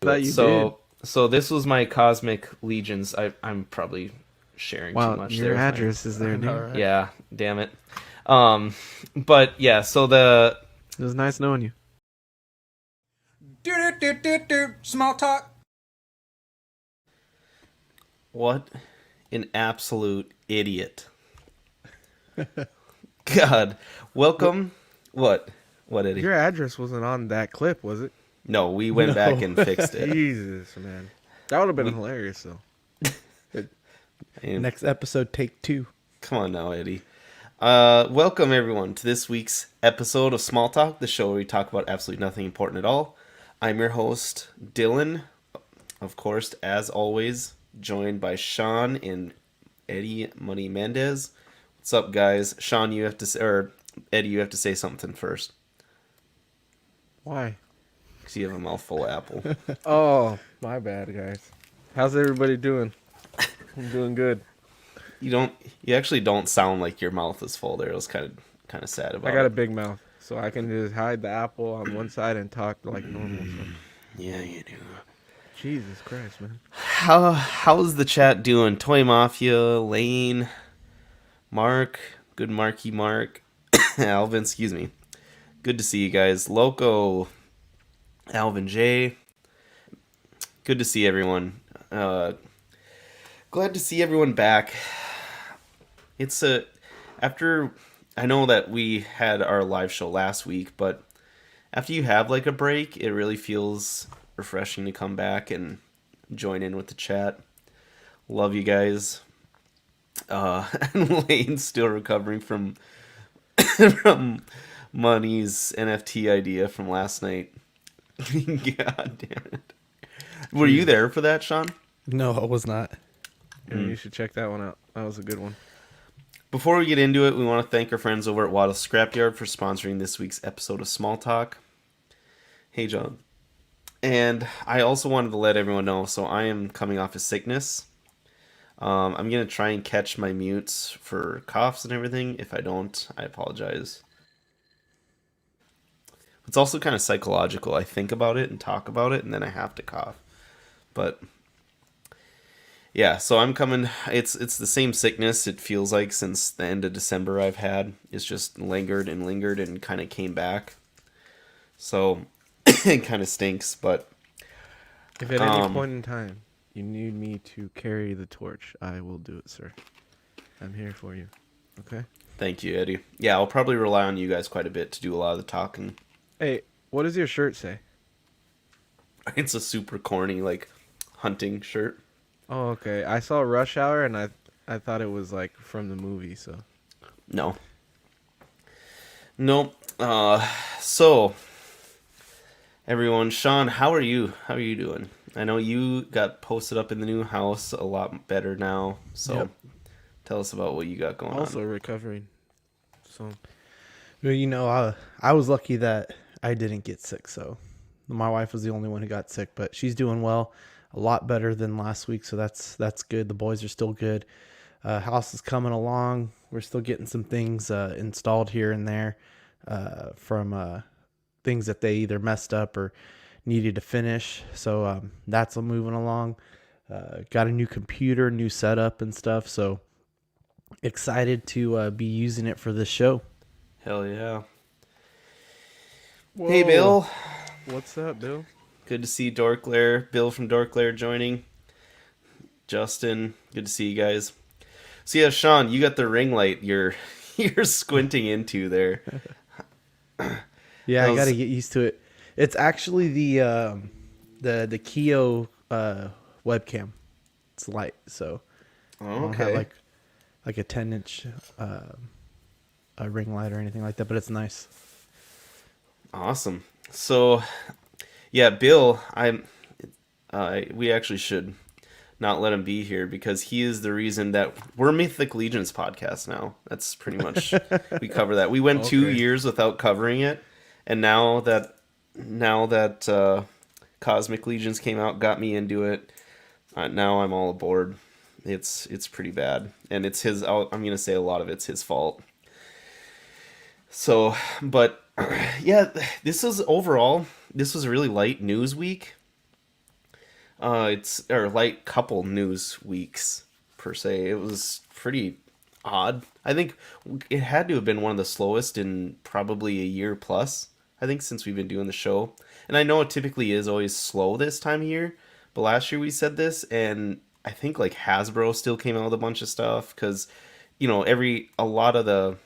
thought you So this was my Cosmic Legions. I'm probably sharing too much your there. address is there, dude. Right. Yeah, damn it. But yeah, so It was nice knowing you. Small talk. what an absolute idiot. God, welcome. What, Eddie? Your address wasn't on that clip, was it? No, we went back and fixed it. Jesus, man. That would have been hilarious, though. And Next episode, take 2. come on now, Eddie. Welcome everyone to this week's episode of Small Talk, the show where we talk about absolutely nothing important at all. I'm your host, Dylan, of course, as always, joined by Sean and Eddie Money Mendez. What's up, guys? Sean, you have to say, or Eddie, you have to say something first, Why? because you have a mouthful of apple. Oh, my bad, guys. How's everybody doing? I'm doing good. You actually don't sound like your mouth is full there. I was kind of sad about I got a it. big mouth, so I can just hide the apple on one side and talk like normal. So. Yeah, you do. Jesus Christ, man. How's the chat doing? Toy Mafia, Lane, Mark, good Marky Mark, Alvin, excuse me. Good to see you guys. Loco, Alvin J. Good to see everyone. Glad to see everyone back. It's after, I know that we had our live show last week, but after you have like a break, it really feels refreshing to come back and join in with the chat. Love you guys. And Lane's still recovering from from Money's NFT idea from last night. God damn it. Were you there for that, Sean? No, I was not. Yeah, you should check that one out. That was a good one. Before we get into it, we want to thank our friends over at Waddle's Scrapyard for sponsoring this week's episode of Small Talk. Hey, John. And I also wanted to let everyone know, so I am coming off of sickness. I'm going to try and catch my mutes for coughs and everything. If I don't, I apologize. It's also kind of psychological. I think about it and talk about it, and then I have to cough. But yeah, so I'm coming. It's the same sickness, it feels like, since the end of December I've had. It's just lingered and kind of came back. So it kind of stinks, but If at any point in time you need me to carry the torch, I will do it, sir. I'm here for you. Okay? thank you, Eddie. Yeah, I'll probably rely on you guys quite a bit to do a lot of the talking. Hey, what does your shirt say? It's a super corny, like, hunting shirt. Oh, okay. I saw Rush Hour, and I thought it was, like, from the movie, so... No. Nope. So, everyone, Sean, how are you? How are you doing? I know you got posted up in the new house a lot better now, so Yep. tell us about what you got going Also on. recovering. So... Well, you know, I was lucky that I didn't get sick, so my wife was the only one who got sick, but she's doing well, a lot better than last week, so that's good. The boys are still good. House is coming along. We're still getting some things installed here and there from things that they either messed up or needed to finish, so that's moving along. Got a new computer, new setup and stuff, so excited to be using it for this show. Hell yeah. Whoa. Hey, Bill. What's up, Bill? Good to see Dorklair. Bill from Dorklair joining. Justin, good to see you guys. So yeah, Sean, you got the ring light you're squinting into there. Yeah, I How's- got to get used to it. It's actually the Keo webcam. It's light, so I don't have Okay. like a 10-inch a ring light or anything like that, but it's nice. Awesome. So, yeah, Bill, we actually should not let him be here because he is the reason that we're Mythic Legions podcast now. That's pretty much, we cover that. We went 2 Okay. years without covering it, and now that Cosmic Legions came out, got me into it. Now I'm all aboard. It's pretty bad, and it's his. I'm gonna say a lot of it's his fault. So, but yeah, this was a really light news week. It's or like couple news weeks per se. It was pretty odd. I think it had to have been one of the slowest in probably a year plus. I think since we've been doing the show, and I know it typically is always slow this time of year, but last year we said this, and I think like Hasbro still came out with a bunch of stuff because, a lot of the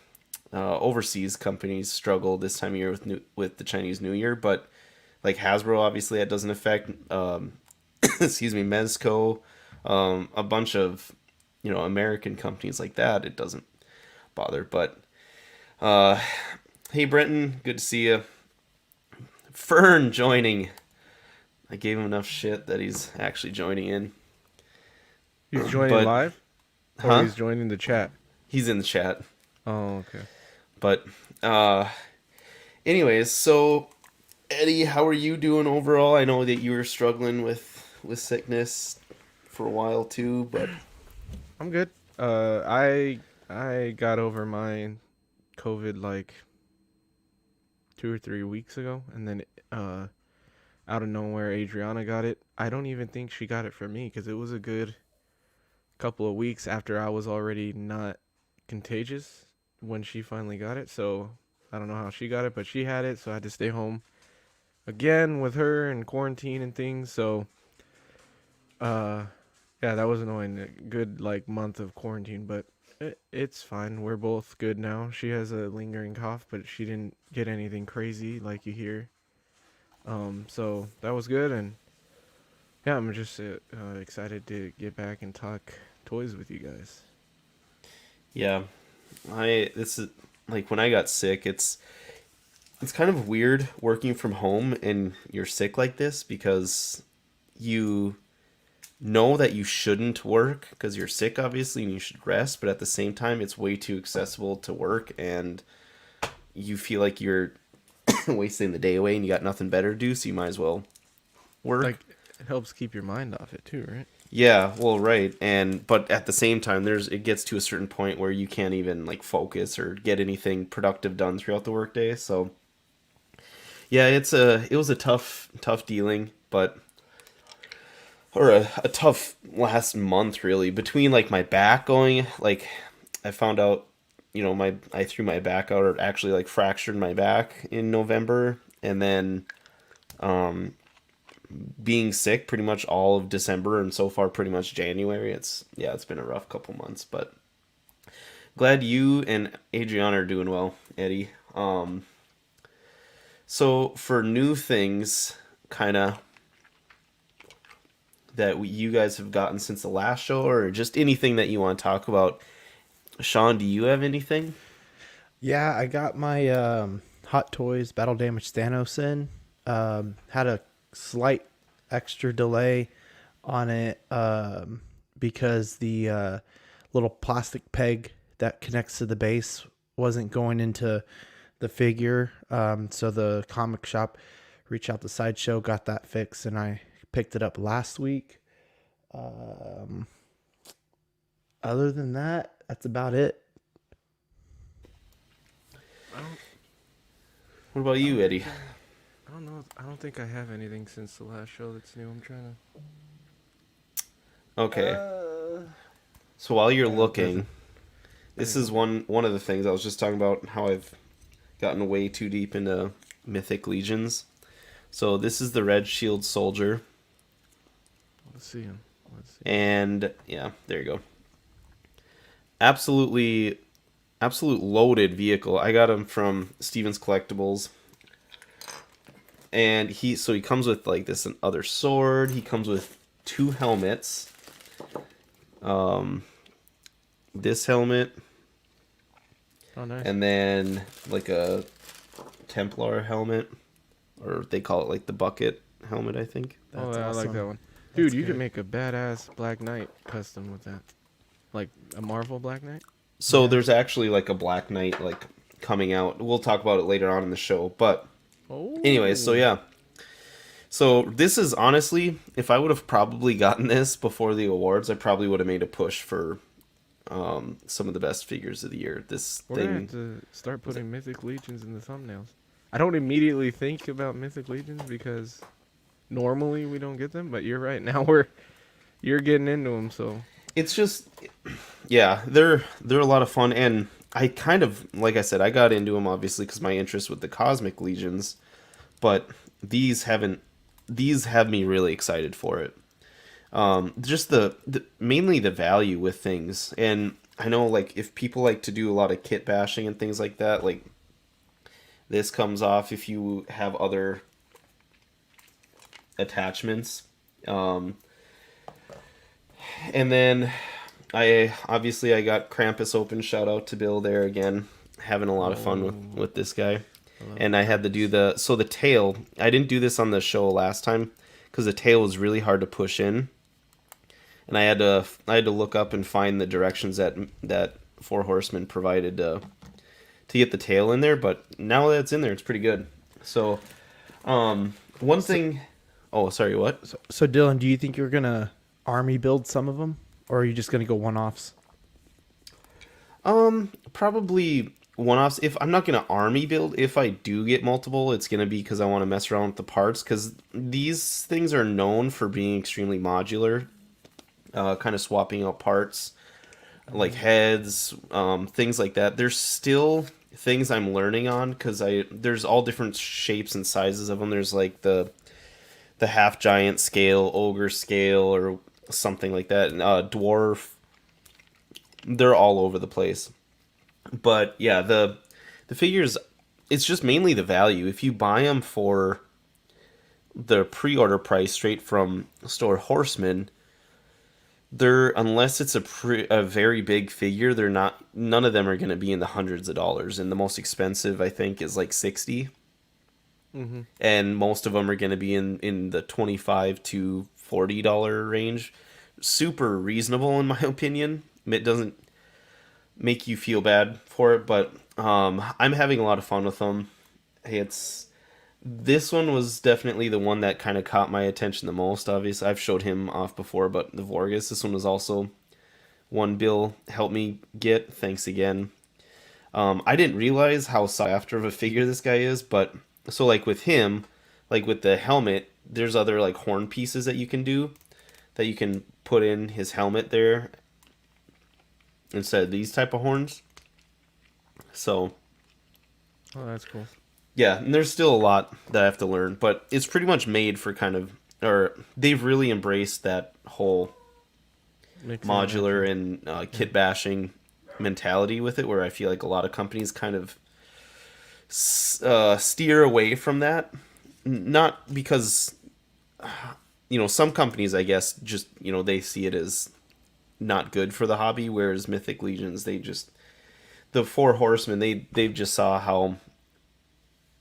overseas companies struggle this time of year with the Chinese New Year, but like Hasbro, obviously that doesn't affect. Excuse me, Mezco, a bunch of American companies like that. It doesn't bother. But hey, Brenton, good to see you. Fern joining. I gave him enough shit that he's actually joining in. He's joining live? Or Huh? he's joining the chat? He's in the chat. Oh, okay. But anyways, so Eddie, how are you doing overall? I know that you were struggling with sickness for a while too, but I'm good. I got over my COVID like 2 or 3 weeks ago, and then out of nowhere, Adriana got it. I don't even think she got it from me because it was a good couple of weeks after I was already not contagious when she finally got it. So I don't know how she got it, but she had it, so I had to stay home again with her and quarantine and things. So yeah, that was annoying. A good like month of quarantine, but it's fine. We're both good now. She has a lingering cough, but she didn't get anything crazy like you hear. So that was good, and yeah, I'm just excited to get back and talk toys with you guys. yeah, this is like when I got sick, it's kind of weird working from home and you're sick like this because you know that you shouldn't work because you're sick obviously and you should rest, but at the same time it's way too accessible to work and you feel like you're wasting the day away and you got nothing better to do, so you might as well work. Like, it helps keep your mind off it too, right? Yeah, well, right. But at the same time it gets to a certain point where you can't even like focus or get anything productive done throughout the workday. So yeah, it was a tough dealing, or a tough last month really, between like my back going, like I found out, I threw my back out, or actually like fractured my back in November, and then being sick pretty much all of December and so far pretty much January. It's been a rough couple months, but glad you and Adriana are doing well, Eddie. So for new things, kind of that you guys have gotten since the last show, or just anything that you want to talk about. Sean, do you have anything? Yeah, I got my Hot Toys Battle Damage Thanos in. Had a slight extra delay on it because the little plastic peg that connects to the base wasn't going into the figure. So the comic shop reached out to Sideshow, got that fixed, and I picked it up last week. Other than that, that's about it. What about you, Eddie? I don't know. I don't think I have anything since the last show that's new. I'm trying to. Okay. So while you're looking, this is one of the things I was just talking about, how I've gotten way too deep into Mythic Legions. So this is the Red Shield Soldier. Let's see him. And yeah, there you go. Absolute loaded vehicle. I got him from Steven's Collectibles. And he comes with like this other sword. He comes with 2 helmets. This helmet. Oh, nice. And then like a Templar helmet, or they call it like the bucket helmet, I think. That's awesome. I like that one. Dude, you good. could make a badass Black Knight custom with that. Like a Marvel Black Knight? So there's actually like a Black Knight like coming out. We'll talk about it later on in the show. But anyways, so yeah. So this is honestly, if I would have probably gotten this before the awards, I probably would have made a push for some of the best figures of the year. We're gonna have to start putting Mythic Legions in the thumbnails. I don't immediately think about Mythic Legions because normally we don't get them, but you're right. Now you're getting into them, so It's just, yeah, they're a lot of fun, and I kind of, like I said, I got into them obviously because my interest with the Cosmic Legions, but these haven't. These have me really excited for it. Just the mainly the value with things, and I know like if people like to do a lot of kit bashing and things like that, like this comes off if you have other attachments. Um, and then I got Krampus open. Shout out to Bill there again, having a lot of fun oh, with this guy. I love And I had to do the tail. I didn't do this on the show last time because the tail was really hard to push in, and I had to look up and find the directions that Four Horsemen provided to get the tail in there. But now that it's in there, it's pretty good. So, one thing. Oh, sorry. What? So Dylan, do you think you're gonna army build some of them, or are you just gonna go one-offs? Probably one-offs. If I'm not gonna army build, if I do get multiple, it's gonna be because I want to mess around with the parts. Because these things are known for being extremely modular, kind of swapping out parts like heads, things like that. There's still things I'm learning on because there's all different shapes and sizes of them. There's like the half giant scale, ogre scale, or something like that, and dwarf. They're all over the place. But yeah, the figures, it's just mainly the value. If you buy them for the pre-order price straight from store Horseman, they're unless it's a very big figure, they're not. None of them are going to be in the hundreds of dollars, and the most expensive I think is like 60, mm-hmm. and most of them are going to be in the $25 to $40 range. Super reasonable in my opinion. It doesn't make you feel bad for it, but I'm having a lot of fun with them. It's This one was definitely the one that kind of caught my attention the most. Obviously, I've showed him off before, but the Vorgus, this one was also one Bill helped me get. Thanks again. I didn't realize how sought after of a figure this guy is, but so like with him, like with the helmet, there's other like horn pieces that you can do that you can put in his helmet there instead of these type of horns. So Oh, that's cool. yeah, and there's still a lot that I have to learn, but it's pretty much made for kind of, or they've really embraced that whole Mix and modular matching. and kit bashing mentality with it, where I feel like a lot of companies kind of steer away from that. Not because, some companies, I guess, just, they see it as not good for the hobby, whereas Mythic Legions, the Four Horsemen, they just saw how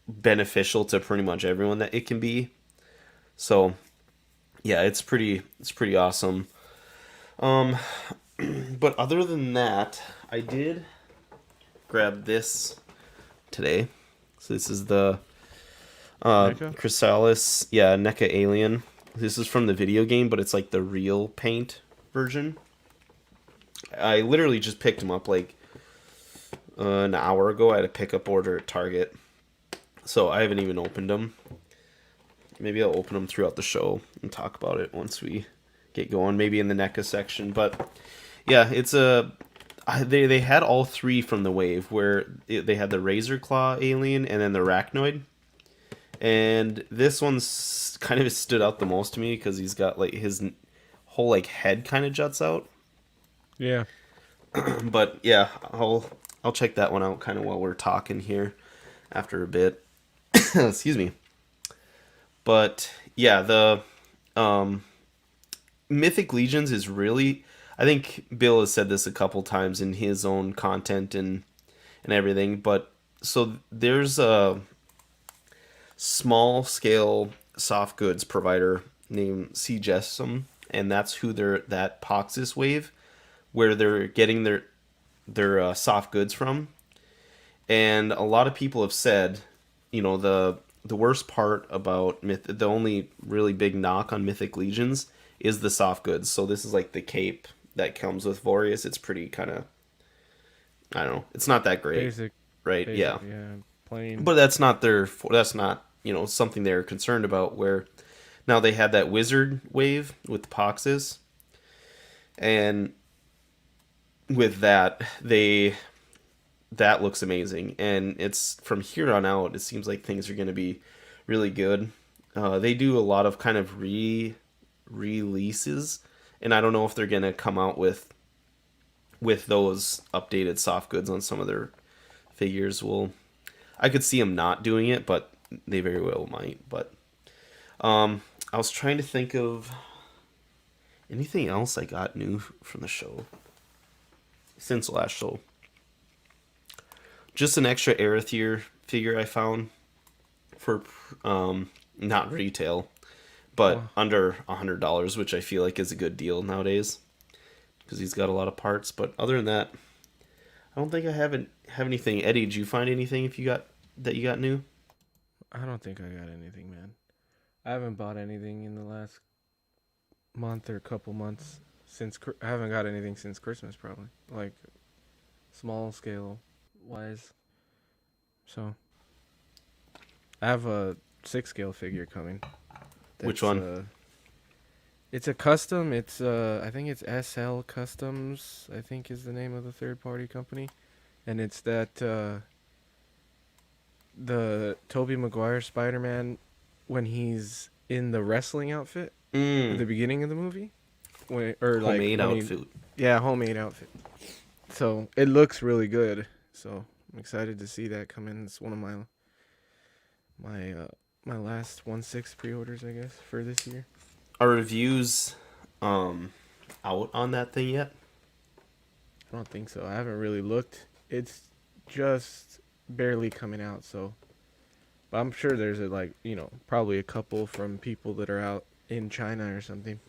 beneficial to pretty much everyone that it can be. So yeah, it's pretty awesome. But other than that, I did grab this today. So this is the Neca? Chrysalis, yeah, Neca Alien. This is from the video game, but it's like the real paint version. I literally just picked them up like an hour ago. I had a pickup order at Target, so I haven't even opened them. Maybe I'll open them throughout the show and talk about it once we get going. Maybe in the NECA section, but yeah, they had all three from the wave where they had the Razor Claw alien and then the Arachnoid, and this one's kind of stood out the most to me because he's got like his whole like head kind of juts out. Yeah. But yeah, I'll check that one out kind of while we're talking here after a bit. Excuse me. But yeah, the Mythic Legions is really, I think Bill has said this a couple times in his own content and everything, but so there's a small scale soft goods provider named Cgesum, and that's who that Poxis wave where they're getting their soft goods from. And a lot of people have said, the worst part about the only really big knock on Mythic Legions is the soft goods. So this is like the cape that comes with Vorius. It's pretty kind of, I don't know, it's not that great, Basic. right? Basic, Yeah, yeah. Plain. but that's not something they're concerned about. Where Now they had that wizard wave with the boxes, and with that that looks amazing. And it's from here on out, it seems like things are going to be really good. They do a lot of kind of releases, and I don't know if they're going to come out with those updated soft goods on some of their figures. Well, I could see them not doing it, but they very well might. But I was trying to think of anything else I got new from the show since the last show. Just an extra Arethyr figure I found for not retail, but under $100, which I feel like is a good deal nowadays because he's got a lot of parts. But other than that, I don't think I have anything. Eddie, did you find anything you got new? I don't think I got anything, man. I haven't bought anything in the last month or couple months I haven't got anything since Christmas, probably, like small scale wise. So I have a 6 scale figure coming. Which one? It's a custom. It's I think it's SL Customs, I think is the name of the third party company, and it's that the Tobey Maguire Spider-Man when he's in the wrestling outfit at the beginning of the movie. Homemade outfit. Homemade outfit. So it looks really good. So I'm excited to see that come in. It's one of my last 1/6 pre-orders, I guess, for this year. Are reviews out on that thing yet? I don't think so. I haven't really looked. It's just barely coming out, so. But I'm sure there's probably a couple from people that are out in China or something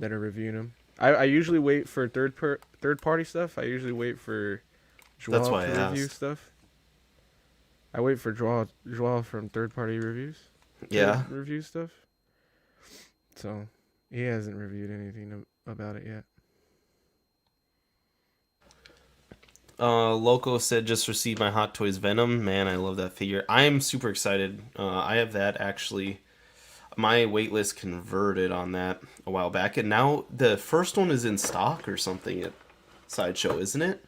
that are reviewing them. I usually wait for third party stuff. I usually wait for Joao to review stuff. I wait for Joao from third party reviews. Yeah. Review stuff. So he hasn't reviewed anything about it yet. Loco said, just received my Hot Toys Venom. Man, I love that figure. I'm super excited. I have that actually. My waitlist converted on that a while back, and now the first one is in stock or something at Sideshow, isn't it?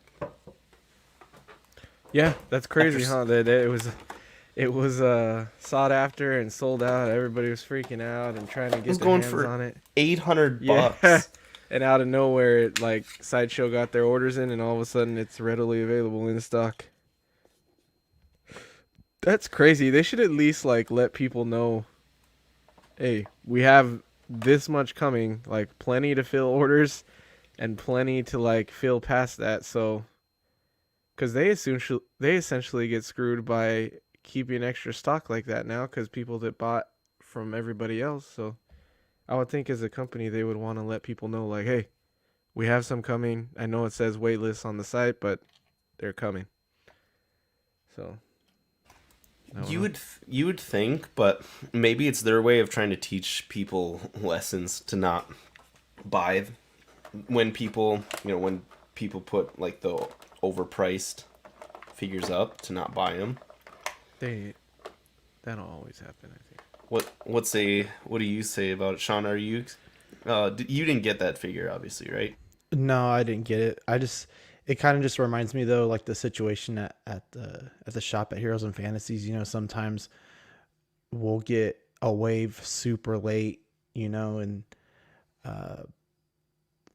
Yeah, that's crazy, huh? That it was sought after and sold out. Everybody was freaking out and trying to get their hands on it. $800. And out of nowhere, Sideshow got their orders in, and all of a sudden, it's readily available in stock. That's crazy. They should at least let people know, hey, we have this much coming, plenty to fill orders, and plenty to fill past that. So, because they essentially get screwed by keeping extra stock like that now, because people that bought from everybody else. So, I would think as a company they would want to let people know, hey, we have some coming. I know it says waitlist on the site, but they're coming. So. You would think, but maybe it's their way of trying to teach people lessons to not buy when people put the overpriced figures up, to not buy them. That'll always happen, I think. What do you say about it, Sean? Are you you didn't get that figure, obviously, right? No, I didn't get it. It kind of just reminds me though, the situation at the shop at Heroes and Fantasies. Sometimes we'll get a wave super late, and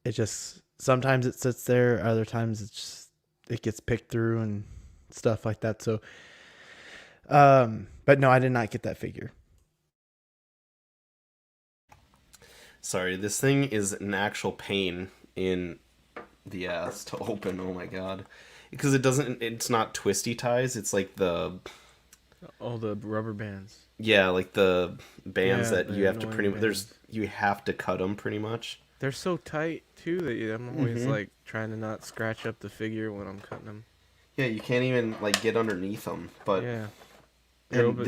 it just sometimes it sits there. Other times it gets picked through and stuff like that. So, but no, I did not get that figure. Sorry, this thing is an actual pain in the ass to open. Oh my god, because it's not twisty ties. It's the rubber bands. Yeah, the bands that you have to bands. you have to cut them pretty much. They're so tight too that I'm always trying to not scratch up the figure when I'm cutting them. Yeah, you can't even get underneath them. But yeah,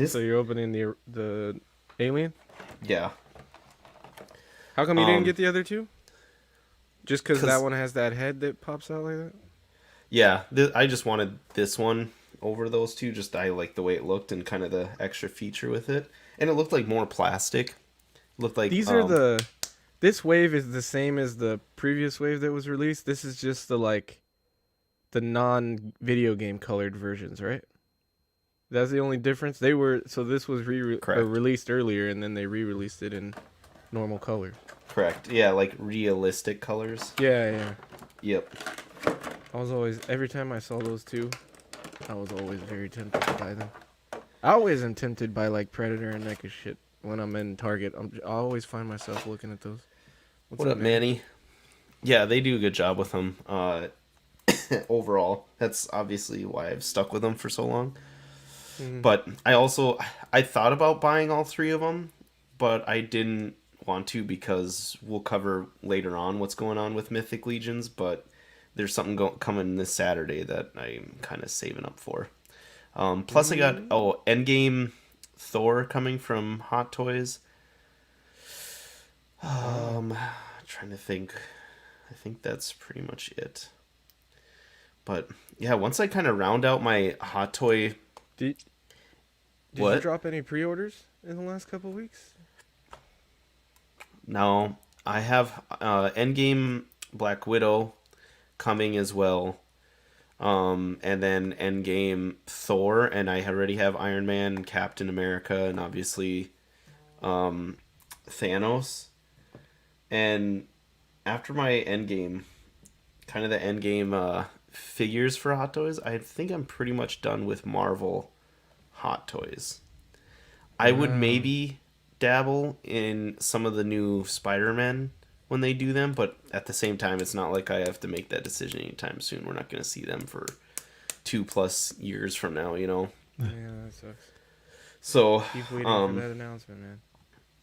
so you're opening the alien. Yeah. How come you didn't get the other two? Just because that one has that head that pops out like that? Yeah, I just wanted this one over those two. Just I like the way it looked and kind of the extra feature with it. And it looked like more plastic. Looked like These are the. This wave is the same as the previous wave that was released. This is just the non-video game colored versions, right? That's the only difference. This was correct. released earlier, and then they re-released it in normal colors. Correct. Yeah, like realistic colors. Yeah. Yep. Every time I saw those two, I was always very tempted to buy them. I always am tempted by like Predator and Neca shit when I'm in Target. I always find myself looking at those. What up, Manny? Yeah, they do a good job with them. Overall, that's obviously why I've stuck with them for so long. But I thought about buying all three of them, but I didn't want to because we'll cover later on what's going on with Mythic Legions, but there's something coming this Saturday that I'm kind of saving up for. Plus I got Endgame Thor coming from Hot Toys. Trying to think. I think that's pretty much it. But yeah, once I kind of round out my Hot Toy. Did you drop any pre-orders in the last couple of weeks? No, I have Endgame Black Widow coming as well. And then Endgame Thor, and I already have Iron Man, Captain America, and obviously Thanos. And after my Endgame, kind of the Endgame figures for Hot Toys, I think I'm pretty much done with Marvel Hot Toys. I would maybe dabble in some of the new Spider-Man when they do them, but at the same time, it's not like I have to make that decision anytime soon. We're not going to see them for 2+ years from now, you know? Yeah, that sucks. So, keep waiting for that announcement, man.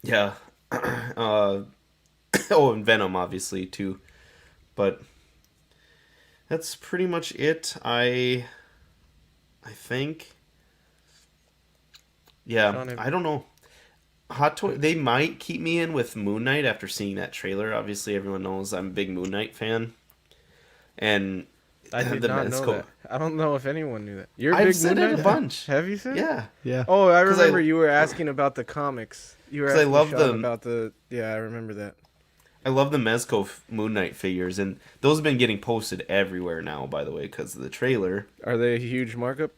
Yeah. And Venom, obviously, too. But that's pretty much it. I think. Yeah, I don't know. Hot Toy, they might keep me in with Moon Knight after seeing that trailer. Obviously, everyone knows I'm a big Moon Knight fan. And I did not know that. I don't know if anyone knew that. You're a I've big said Moon it Knight a bunch. Have you said? Yeah. Oh, I remember you were asking about the comics. You were asking I love Sean about the. Yeah, I remember that. I love the Mezco Moon Knight figures, and those have been getting posted everywhere now, by the way, because of the trailer. Are they a huge markup?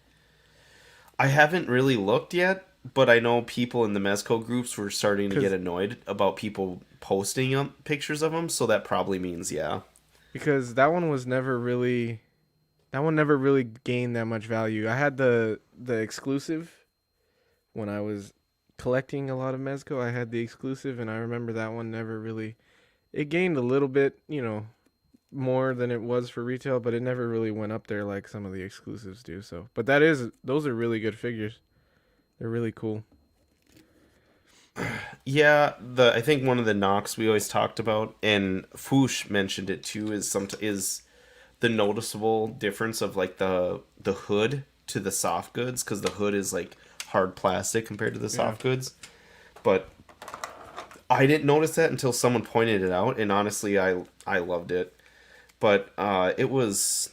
I haven't really looked yet, but I know people in the Mezco groups were starting to get annoyed about people posting pictures of them, so that probably means yeah. Because that one never really gained that much value. I had the exclusive when I was collecting a lot of Mezco. I had the exclusive, and I remember that one never really. It gained a little bit, more than it was for retail, but it never really went up there like some of the exclusives do. So, but those are really good figures. They're really cool. Yeah, I think one of the knocks we always talked about, and Foosh mentioned it too, is the noticeable difference of like the hood to the soft goods, because the hood is like hard plastic compared to the soft goods. But I didn't notice that until someone pointed it out, and honestly, I loved it. But it was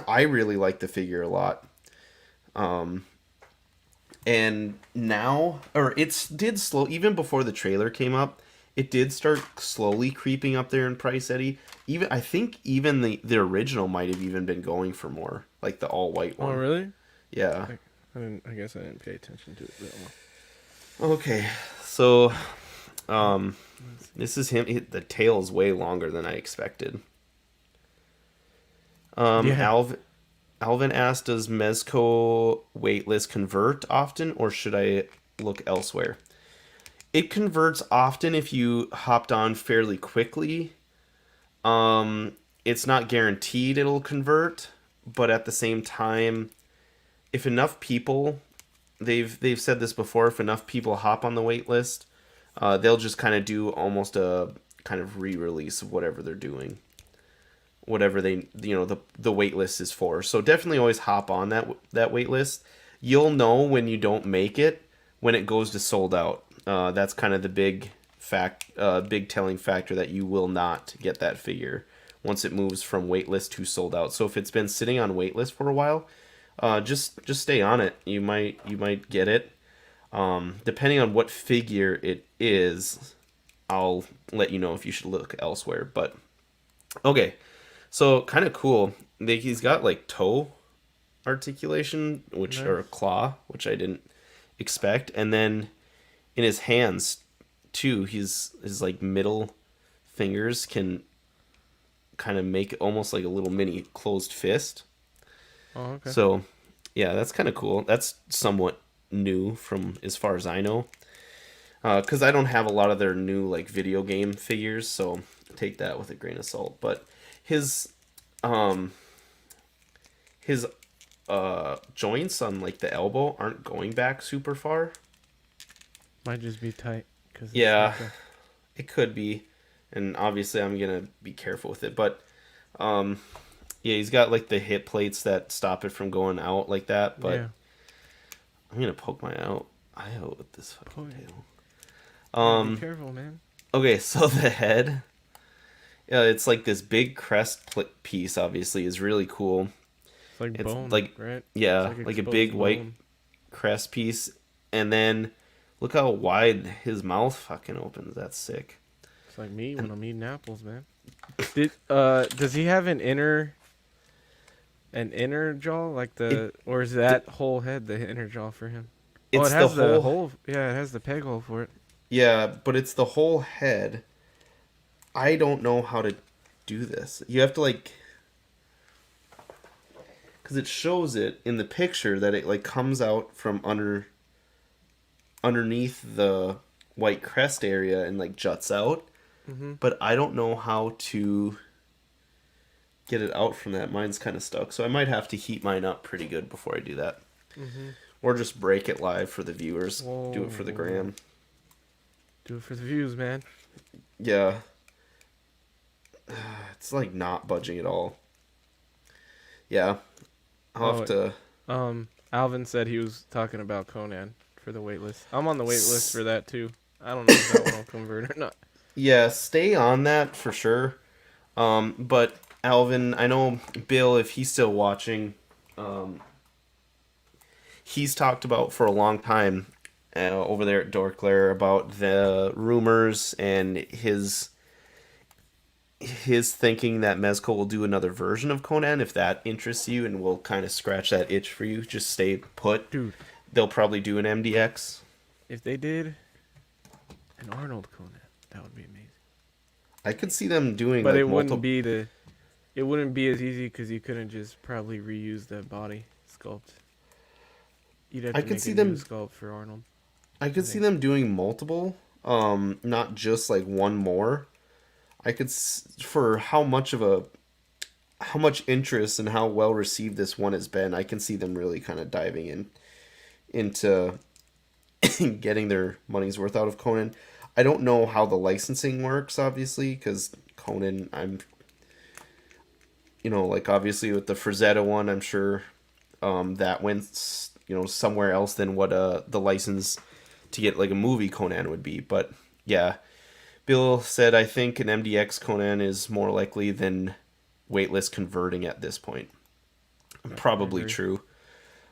I really liked the figure a lot. And now, or it did slow, even before the trailer came up, it did start slowly creeping up there in price, Eddie. I think even the original might have even been going for more, like the all white one. Oh, really? Yeah. I guess I didn't pay attention to it that well. Okay, so this is him. The tail is way longer than I expected. Alvin asked, does Mezco waitlist convert often, or should I look elsewhere? It converts often if you hopped on fairly quickly. It's not guaranteed it'll convert, but at the same time, if enough people, they've said this before, if enough people hop on the waitlist, they'll just kind of do almost a kind of re-release of whatever they're doing. Whatever the wait list is for. So definitely always hop on that wait list. You'll know when you don't make it when it goes to sold out. That's kind of the big telling factor that you will not get that figure once it moves from wait list to sold out. So if it's been sitting on wait list for a while, just stay on it. You might get it. Depending on what figure it is, I'll let you know if you should look elsewhere. But okay, so kind of cool. He's got like toe articulation, which Nice. or claw, which I didn't expect, and then in his hands too, his like middle fingers can kind of make almost like a little mini closed fist. Oh, okay. So yeah, that's kind of cool. That's somewhat new from as far as I know, because I don't have a lot of their new like video game figures, so take that with a grain of salt. But his um his joints on like the elbow aren't going back super far. Might just be tight. Cause it's Yeah, like it could be, and obviously I'm gonna be careful with it. But yeah, he's got like the hip plates that stop it from going out like that. But yeah. I'm gonna poke my eye out with this fucking Oh, yeah. tail. Yeah, be careful, man. Okay, so the head, yeah, it's like this big crest piece. Obviously, is really cool. It's like It's bone, like right? yeah, It's like a exposed big white bone. crest piece, and then look how wide his mouth fucking opens. That's sick. It's like me when I'm eating apples, man. Does he have an inner jaw like or is that whole head the inner jaw for him? Oh, It's it the has the whole hole. Yeah, it has the peg hole for it. yeah, but it's the whole head. I don't know how to do this. You have to like, because it shows it in the picture that it like comes out from underneath the white crest area and like juts out. Mm-hmm. But I don't know how to get it out from that. Mine's kind of stuck, so I might have to heat mine up pretty good before I do that, Mm-hmm. or just break it live for the viewers. Whoa. Do it for the gram. Do it for the views, man. Yeah, it's like not budging at all. Yeah, I'll have to. Alvin said he was talking about Conan for the wait list. I'm on the wait list for that too. I don't know if that one will convert or not. Yeah, stay on that for sure. But Alvin, I know Bill, if he's still watching, he's talked about for a long time over there at Dorklair about the rumors and his thinking that Mezco will do another version of Conan. If that interests you and will kind of scratch that itch for you, just stay put. Dude, They'll probably do an MDX. if they did an Arnold Conan, that would be amazing. I could see them doing But like it wouldn't multiple. be it wouldn't be as easy because you couldn't just probably reuse the body sculpt. You'd have I to could make see a them. new sculpt for Arnold. I could see them doing multiple, not just like one more. For how much interest and how well received this one has been, I can see them really kind of diving into getting their money's worth out of Conan. I don't know how the licensing works, obviously, because Conan, like obviously with the Frazetta one, I'm sure that went, somewhere else than what the license to get like a movie Conan would be. But yeah, Bill said I think an MDX Conan is more likely than waitlist converting at this point. Probably true.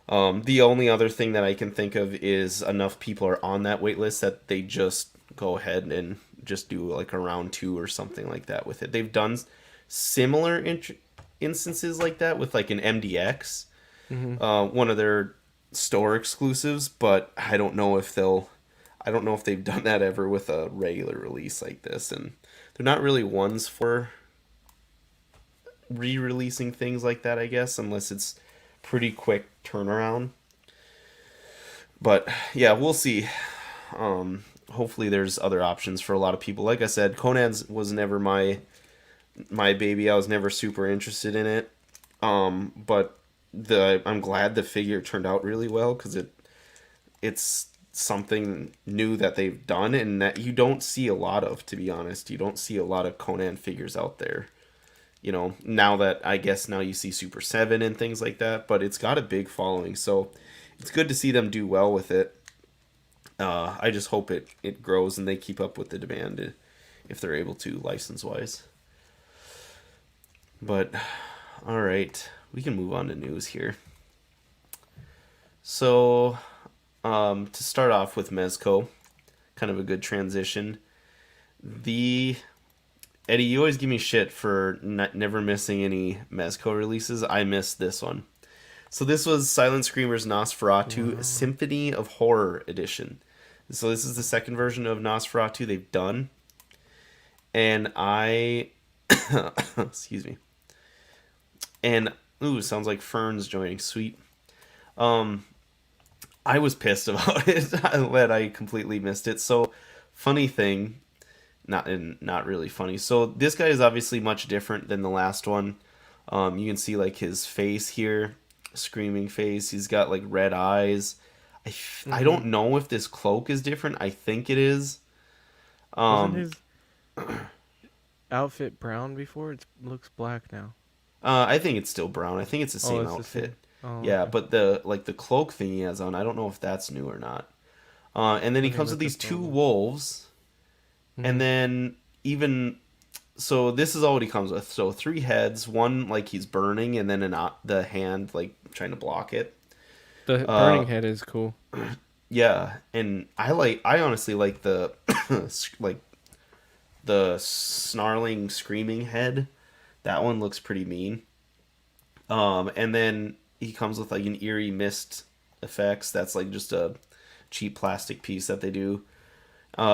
The only other thing that I can think of is enough people are on that waitlist that they just go ahead and just do like a round 2 or something like that with it. They've done similar instances like that with like an MDX, one of their store exclusives, but I don't know if they've done that ever with a regular release like this, and they're not really ones for re-releasing things like that, I guess, unless it's pretty quick turnaround. But yeah, we'll see. Hopefully there's other options for a lot of people. Like I said, Conan's was never my baby. I was never super interested in it. But I'm glad the figure turned out really well, because it's something new that they've done and that you don't see a lot of, to be honest. You don't see a lot of Conan figures out there. Now that I guess now you see Super 7 and things like that, but it's got a big following, so it's good to see them do well with it. I just hope it grows and they keep up with the demand if they're able to, license-wise. But, alright, we can move on to news here. So, To start off with Mezco, kind of a good transition. The Eddie, you always give me shit for never missing any Mezco releases. I missed this one. So this was Silent Screamer's Nosferatu Symphony of Horror edition. So this is the second version of Nosferatu they've done. And I excuse me. And ooh, sounds like Fern's joining. Sweet. I was pissed about it that I completely missed it. So funny thing, not really funny. So this guy is obviously much different than the last one. You can see like his face here, screaming face. He's got like red eyes. I don't know if this cloak is different. I think it is. Wasn't his outfit brown before? It looks black now. I think it's still brown. I think it's the same it's the outfit. same. Oh, Yeah, okay. but the cloak thing he has on, I don't know if that's new or not. And then he Let me comes with look these up two the- wolves, and then even so, this is all what he comes with. So 3 heads, one like he's burning, and then the hand like trying to block it. The burning head is cool. Yeah, and I honestly like the like the snarling screaming head. That one looks pretty mean. And then he comes with like an eerie mist effects. That's like just a cheap plastic piece that they do.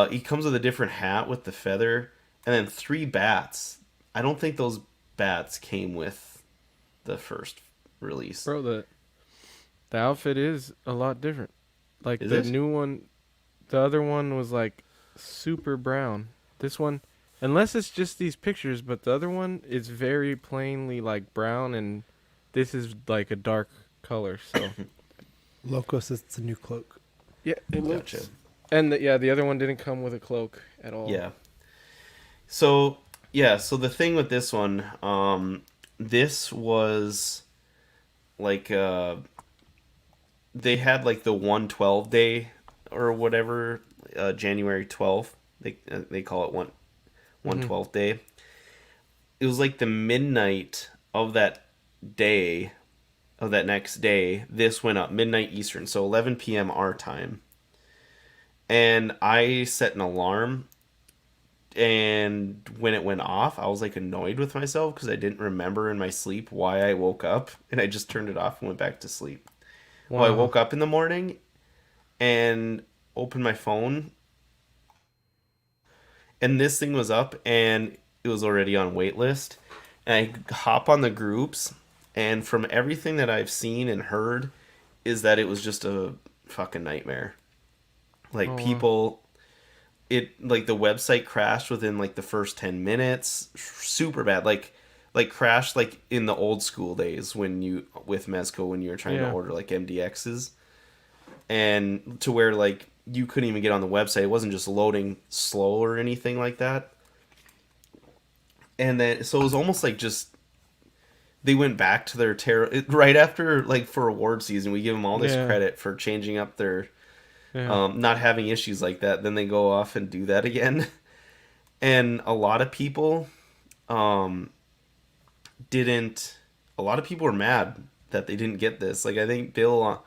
He comes with a different hat with the feather, and then 3 bats. I don't think those bats came with the first release. Bro, the outfit is a lot different. Like Is the it? new one, the other one was like super brown. This one, unless it's just these pictures, but the other one is very plainly like brown, and this is like a dark color. So Locos, it's a new cloak. yeah, it looks. Gotcha. And the other one didn't come with a cloak at all. Yeah. So the thing with this one, this was like they had like the 112 day or whatever, January 12th. They call it 112th day. It was like the midnight of that day, of that next day. This went up midnight Eastern, so 11 p.m. our time. And I set an alarm, and when it went off, I was like annoyed with myself because I didn't remember in my sleep why I woke up, and I just turned it off and went back to sleep. Wow. Well, I woke up in the morning and opened my phone, and this thing was up, and it was already on waitlist. And I hop on the groups, and from everything that I've seen and heard, is that it was just a fucking nightmare. Like Oh, wow. people, it like the website crashed within like the first 10 minutes, super bad. Like crashed like in the old school days when you with Mezco when you were trying to Yeah. order like MDXs, and to where like you couldn't even get on the website. It wasn't just loading slow or anything like that. And then so it was almost like just they went back to their right after like for award season. We give them all this Yeah. credit for changing up their Yeah. not having issues like that. Then they go off and do that again. And a lot of people didn't. A lot of people were mad that they didn't get this. Like I think Bill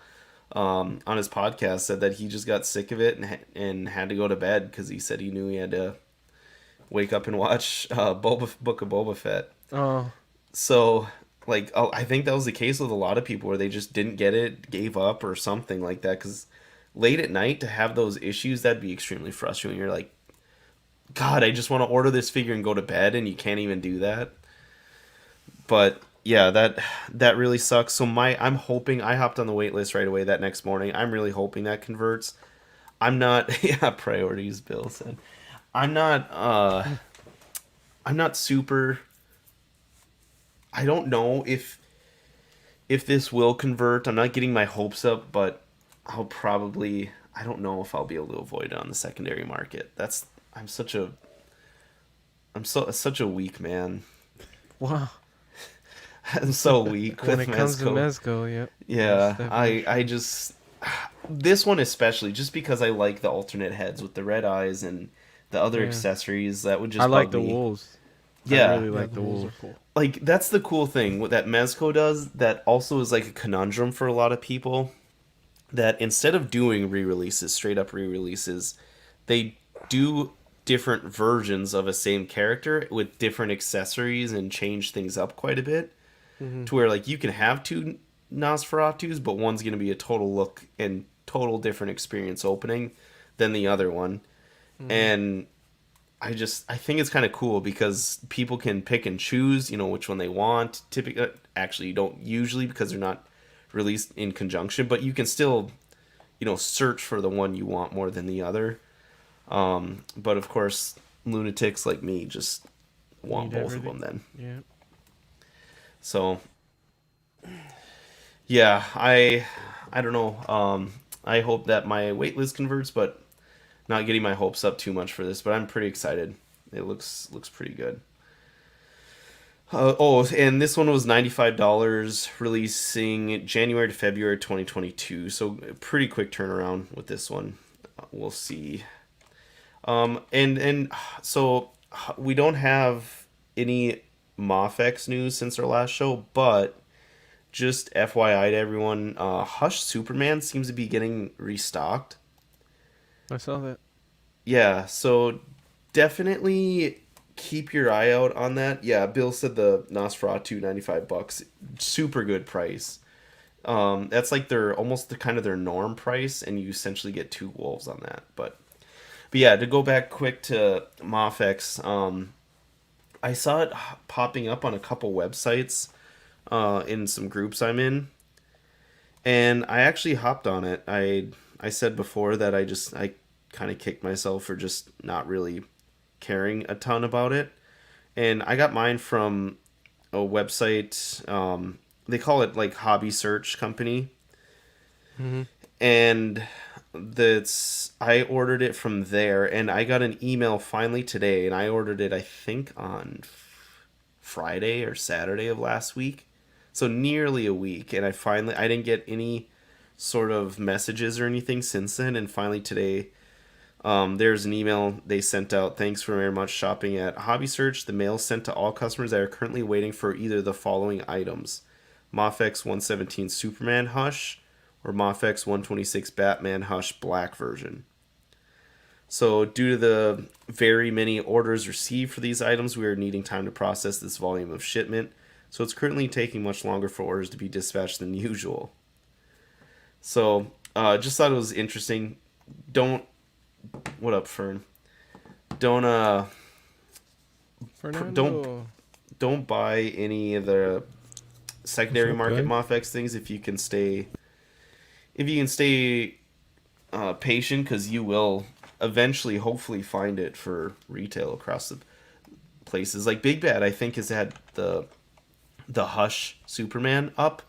on his podcast said that he just got sick of it and had to go to bed because he said he knew he had to wake up and watch Book of Boba Fett. Oh, So like I think that was the case with a lot of people where they just didn't get it, gave up or something like that. Because late at night to have those issues, that'd be extremely frustrating. You're like, God, I just want to order this figure and go to bed, and you can't even do that. But yeah, that really sucks. So I'm hoping I hopped on the wait list right away that next morning. I'm really hoping that converts. I'm not yeah, priorities, Bill said. I'm not super. I don't know if this will convert. I'm not getting my hopes up, but I'll probably. I don't know if I'll be able to avoid it on the secondary market. I'm such a weak man. wow. I'm so weak When with it comes to Mezco. Mezco, yep. Yeah, That's I definitely just this one especially just because I like the alternate heads with the red eyes and the other Yeah. accessories that would just I like bug the me. wolves. Yeah, I really Yeah, like the wolves wolves. are cool. like that's the cool thing what that Mezco does that also is like a conundrum for a lot of people that instead of doing re-releases, straight up re-releases, they do different versions of a same character with different accessories and change things up quite a bit. To where like you can have two Nosferatus, but one's going to be a total look and total different experience opening than the other one. And I think it's kind of cool because people can pick and choose, which one they want. Typically, actually, you don't usually because they're not released in conjunction, but you can still, search for the one you want more than the other. But of course, lunatics like me just want both of them then. Yeah. So, yeah, I don't know. I hope that my waitlist converts, but not getting my hopes up too much for this. But I'm pretty excited. It looks pretty good. And this one was $95, releasing January to February 2022. So pretty quick turnaround with this one. We'll see. And so we don't have any Mafex news since our last show, but just FYI to everyone, Hush Superman seems to be getting restocked. I saw that. Yeah, so definitely keep your eye out on that. Yeah, Bill said the Nosferatu $95, super good price. That's like their almost the kind of their norm price, and you essentially get two wolves on that. But yeah, to go back quick to Mafex, I saw it popping up on a couple websites, in some groups I'm in, and I actually hopped on it. I said before that I kind of kicked myself for just not really caring a ton about it, and I got mine from a website. They call it like Hobby Search Company, and I ordered it from there, and I got an email finally today, and I ordered it I think on Friday or Saturday of last week, so nearly a week, and I didn't get any sort of messages or anything since then, and finally today, there's an email they sent out. Thanks very much shopping at Hobby Search. The mail sent to all customers that are currently waiting for either the following items: Mafex 117 Superman Hush or Mafex 126 Batman Hush Black version. So due to the very many orders received for these items, we are needing time to process this volume of shipment. So it's currently taking much longer for orders to be dispatched than usual. So just thought it was interesting. What up, Fern? Don't Fernando. don't buy any of the secondary market Mafex things if you can stay patient, because you will eventually hopefully find it for retail across the places. Like Big Bad, I think, has had the Hush Superman up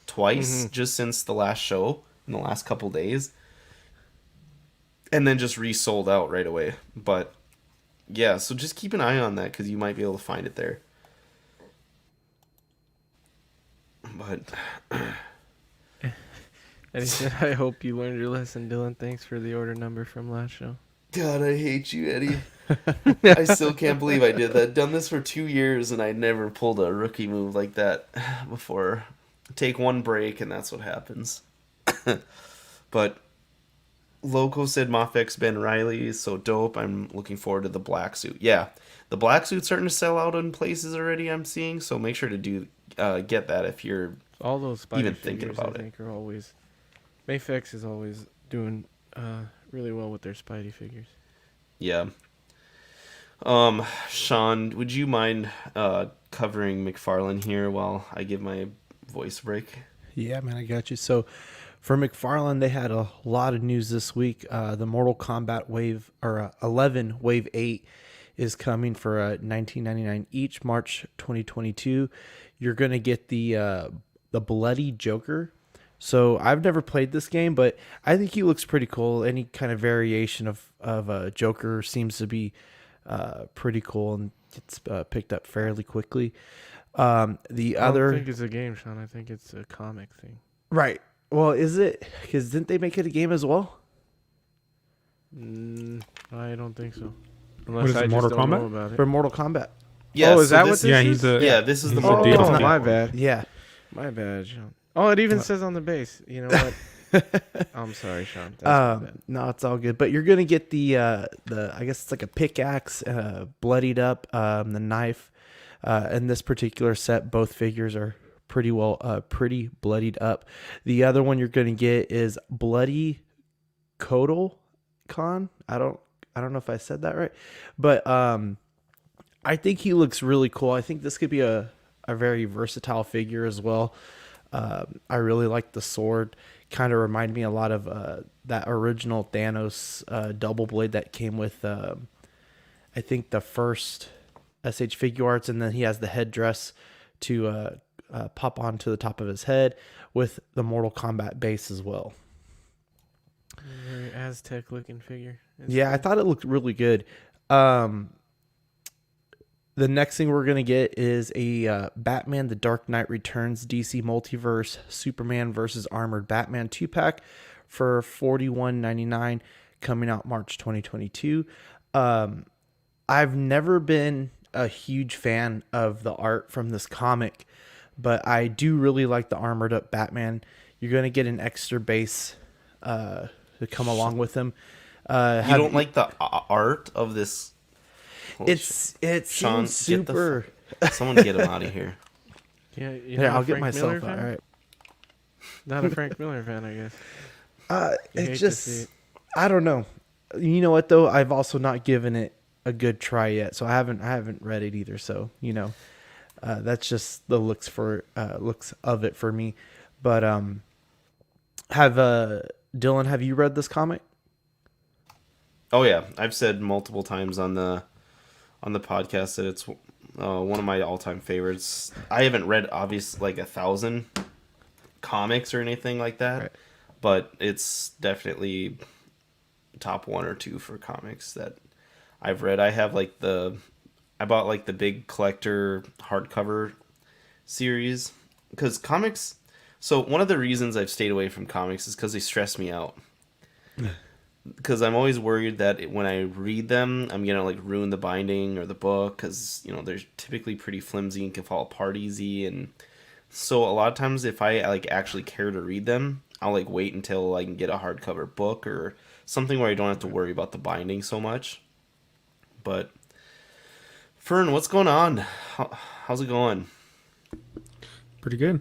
twice just since the last show in the last couple days, and then just resold out right away. But yeah, so just keep an eye on that because you might be able to find it there. But And he said, I hope you learned your lesson, Dylan. Thanks for the order number from last show. God, I hate you, Eddie. I still can't believe I did that. Done this for 2 years and I never pulled a rookie move like that before. Take one break and that's what happens. But Loco said Mafex Ben Riley is so dope. I'm looking forward to the black suit. Yeah, the black suit's starting to sell out in places already, I'm seeing. So make sure to get that if you're All those Spidey even figures, thinking about I think, are always... Mafex is always doing really well with their Spidey figures. Yeah. Sean, would you mind covering McFarlane here while I give my voice break? Yeah, man, I got you. So for McFarlane, they had a lot of news this week. The Mortal Kombat Wave 11 Wave 8 is coming for $19.99 each, March 2022. You're going to get the Bloody Joker. So I've never played this game, but I think he looks pretty cool. Any kind of variation of a Joker seems to be pretty cool and gets picked up fairly quickly. I don't think it's a game, Sean. I think it's a comic thing. Right. Well, is it? Because didn't they make it a game as well? I don't think so. What is Unless it, I Mortal just don't Kombat? know about it. For Mortal Kombat. Yeah, Oh, is that what this Yeah, is? this is the he's Mortal a Oh, DLC. Kombat. my bad. Yeah. My bad, Sean. Oh, it even says on the base. You know what? I'm sorry, Sean. That's my bad. No, it's all good. But you're gonna get the I guess it's like a pickaxe, bloodied up, the knife. In this particular set, both figures are pretty bloodied up. The other one you're gonna get is Bloody Kotal Khan. I don't know if I said that right, but I think he looks really cool. I think this could be a very versatile figure as well. I really like the sword. Kind of remind me a lot of that original Thanos double blade that came with I think the first SH Figure Arts, and then he has the headdress to pop onto the top of his head with the Mortal Kombat base as well. Very Aztec looking figure. Yeah, I thought it looked really good. The next thing we're going to get is a Batman The Dark Knight Returns DC Multiverse Superman versus Armored Batman 2-pack for $41.99, coming out March 2022. I've never been a huge fan of the art from this comic, but I do really like the armored up Batman. You're going to get an extra base to come along with him. You don't like the art of this? It Sean, seems super. Someone get him out of here. Yeah, Yeah, I'll get myself out. All right. Not a Frank Miller fan, I guess. You hate It to see just, it. I don't know. You know what though? I've also not given it a good try yet, so I haven't read it either. So that's just the looks of it for me. But Dylan, have you read this comic? Oh yeah, I've said multiple times on the podcast that it's one of my all-time favorites. I haven't read like 1,000 comics or anything like that, Right. but it's definitely top 1 or 2 for comics that I've read. I bought like the big collector hardcover series because comics. So one of the reasons I've stayed away from comics is because they stress me out. Because I'm always worried that when I read them, I'm gonna like ruin the binding or the book because they're typically pretty flimsy and can fall apart easy. And so a lot of times, if I like actually care to read them, I'll like wait until I can get a hardcover book or something where I don't have to worry about the binding so much. But Fern, what's going on? How's it going? Pretty good.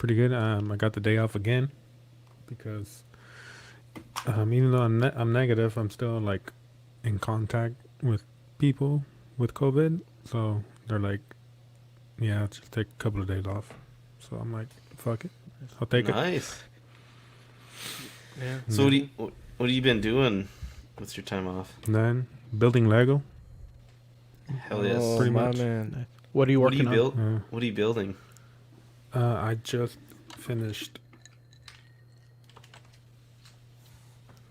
I got the day off again because even though I'm negative, I'm still like in contact with people with COVID. So they're like, yeah, just take a couple of days off. So I'm like, fuck it, I'll take it. Nice. Yeah. So what have you been doing with your time off? And then building Lego. Hell yes. Oh, Pretty my much. man. What are you What do working you on? build? What are you building? I just finished.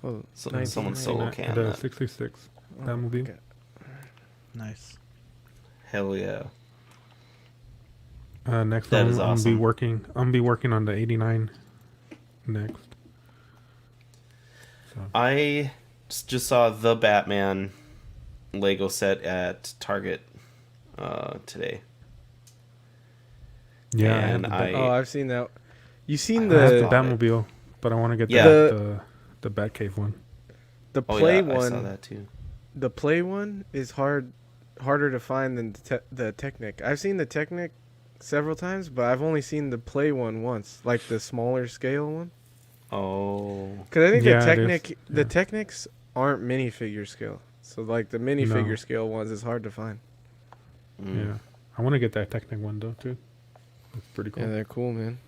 Oh, Someone solo cam The that. 66 Oh, Batmobile. okay. Nice. Hell yeah. Next That one, is I'm awesome. gonna be working on the 89 next. So I just saw the Batman Lego set at Target today. yeah, And Oh, I've seen that. You seen I have the the Batmobile, but I want to get Yeah. the Batcave one. Oh play yeah, I saw one? that too. The play one is harder to find than the Technic. I've seen the Technic several times, but I've only seen the play one once, like the smaller scale one. Oh. Because I think Yeah, the it is. Technic, the Yeah. Technics aren't minifigure scale. So like the minifigure No. scale ones is hard to find. Mm. Yeah, I want to get that Technic one though too. It's pretty cool. Yeah, they're cool, man.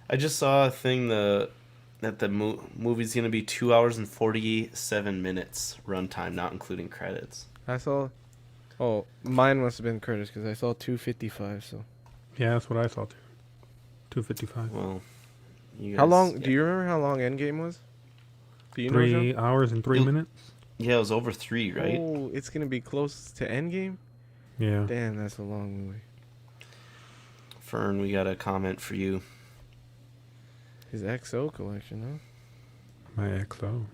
I just saw a thing that the movie's gonna be 2 hours and 47 minutes runtime, not including credits. I saw. Oh, mine must have been Curtis because I saw 255. So Yeah, that's what I saw too. 255. Well, you how guys- long? Yeah. Do you remember how long Endgame was? Do you know? 3 John? hours and 3 You- minutes. Yeah, it was over 3, right? Oh, it's gonna be close to Endgame. Yeah. Damn, that's a long movie. Fern, we got a comment for you. His XO collection, My XO.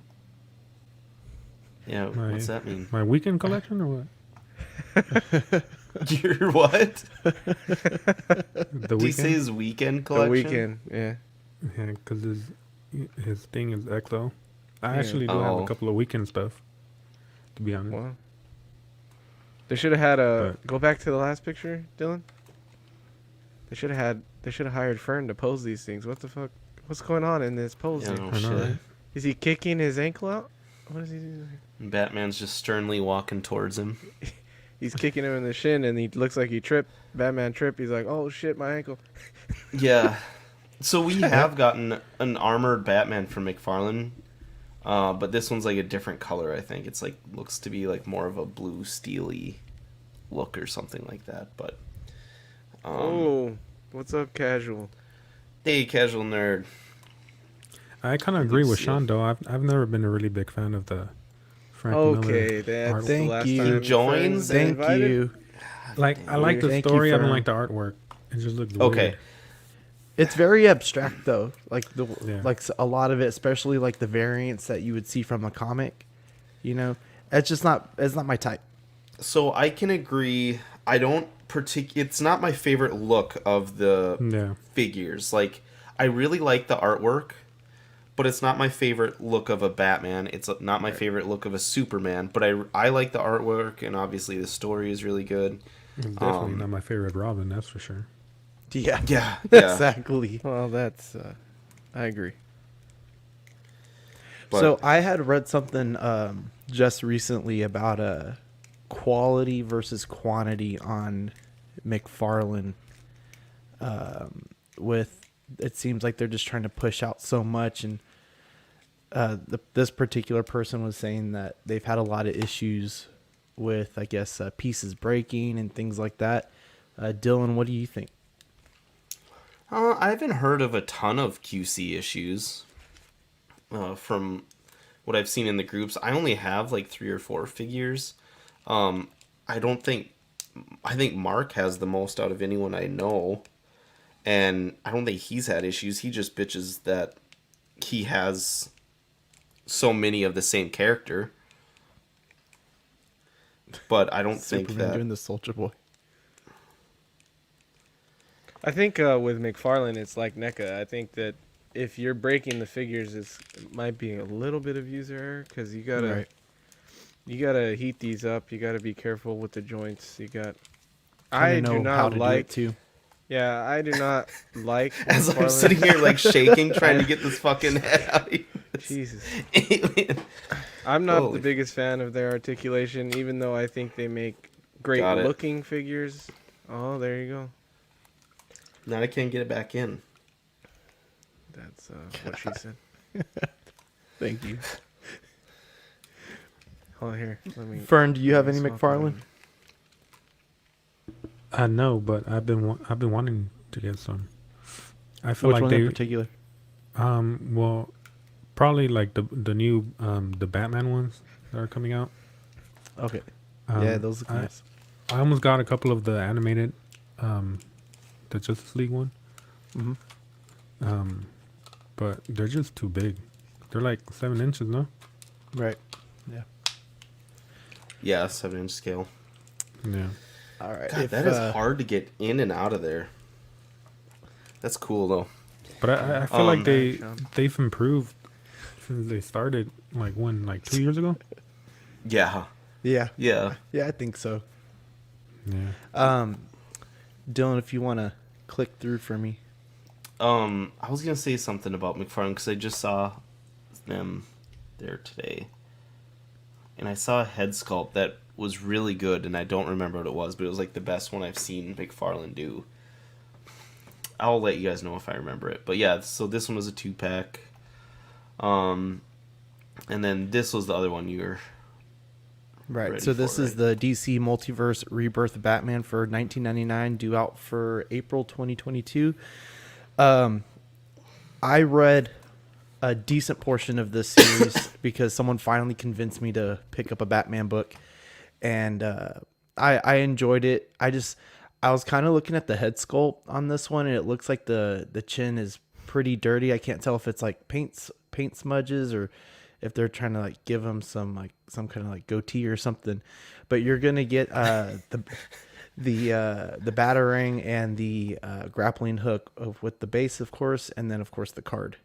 Yeah, My- what's that mean? My weekend collection or what? Your what? The Did he say weekend. his weekend huh? collection? The weekend, yeah. Yeah, because his thing is EXO. I Yeah. actually do have a Oh. couple of weekend stuff, to be honest. Well, they should have had a. But Go back to the last picture, Dylan. They should have hired Fern to pose these things. What the fuck? What's going on in this pose? Yeah, here? no I know, shit. right? Is he kicking his ankle out? What is he doing? And Batman's just sternly walking towards him. He's kicking him in the shin, and he looks like he tripped. Batman tripped. He's like, "Oh shit, my ankle." Yeah. So we have gotten an armored Batman from McFarlane, but this one's like a different color. I think it's like looks to be like more of a blue steely look or something like that. But Oh, what's up, casual? hey, casual nerd. I kind of Good agree to with see Sean, it. though. I've never been a really big fan of the Frank Miller Okay, that's art. the Thank last you. time He joins? Fern's been Thank invited? you. Like, I like the Thank you, story. I don't Fern. like the artwork. It just looks Okay. weird. It's very abstract though. Like Yeah. a lot of it, especially like the variants that you would see from a comic. You know, it's not my type. So I can agree. I don't It's not my favorite look of the Yeah. figures. Like, I really like the artwork, but it's not my favorite look of a Batman. It's not my favorite look of a Superman. But I like the artwork, and obviously the story is really good. It's definitely not my favorite Robin, that's for sure. Yeah, Yeah, yeah. exactly. Well, that's. I agree. But So I had read something just recently about quality versus quantity on McFarlane. With it seems like they're just trying to push out so much, and this particular person was saying that they've had a lot of issues with, I guess, pieces breaking and things like that. Dylan, what do you think? I haven't heard of a ton of QC issues from what I've seen in the groups. I only have like 3 or 4 figures. I think Mark has the most out of anyone I know, and I don't think he's had issues. He just bitches that he has so many of the same character. But I don't think Superman that. doing the Soldier Boy. I think with McFarlane, it's like Neca. I think that if you're breaking the figures, it might be a little bit of user error because you gotta Right. you gotta heat these up. You gotta be careful with the joints. You got. Kinda I know do how not to do like. it too. Yeah, I do not like. As I'm McFarlane. sitting here like shaking, trying to get this fucking head out of here. Jesus. Alien. I'm not Holy the biggest fan of their articulation, even though I think they make great Got it. looking figures. Oh, there you go. Now I can't get it back in. That's what she said. Thank you. Oh, here. Let me. Fern, do you have let me any swap McFarlane? I know, but I've been wanting to get some. I feel Which like one they in particular? well, probably like the new the Batman ones that are coming out. Okay. Um, Yeah, those look I, nice. I almost got a couple of the animated, the Justice League one. hmm But they're just too big. They're like 7 inches, no? Right. Yeah. Yeah, 7-inch scale. Yeah. All right. God, that is hard to get in and out of there. That's cool though. But I feel like Sean. they've improved since they started. Like when, like 2 years ago. Yeah, Yeah. yeah. Yeah, I think so. Yeah. Dylan, if you want to click through for me. I was gonna say something about McFarlane because I just saw them there today, and I saw a head sculpt that was really good, and I don't remember what it was, but it was like the best one I've seen McFarlane do. I'll let you guys know if I remember it, but yeah. So this one was a 2-pack, and then this was the other one you were. Right. Ready So this for is it. the DC Multiverse Rebirth Batman for $19.99, due out for April 2022. I read a decent portion of this series because someone finally convinced me to pick up a Batman book, and I enjoyed it. I was kind of looking at the head sculpt on this one, and it looks like the chin is pretty dirty. I can't tell if it's like paint smudges or if they're trying to like give him some kind of like goatee or something. But you're gonna get the batarang and the grappling hook with the base, of course, and then of course the card.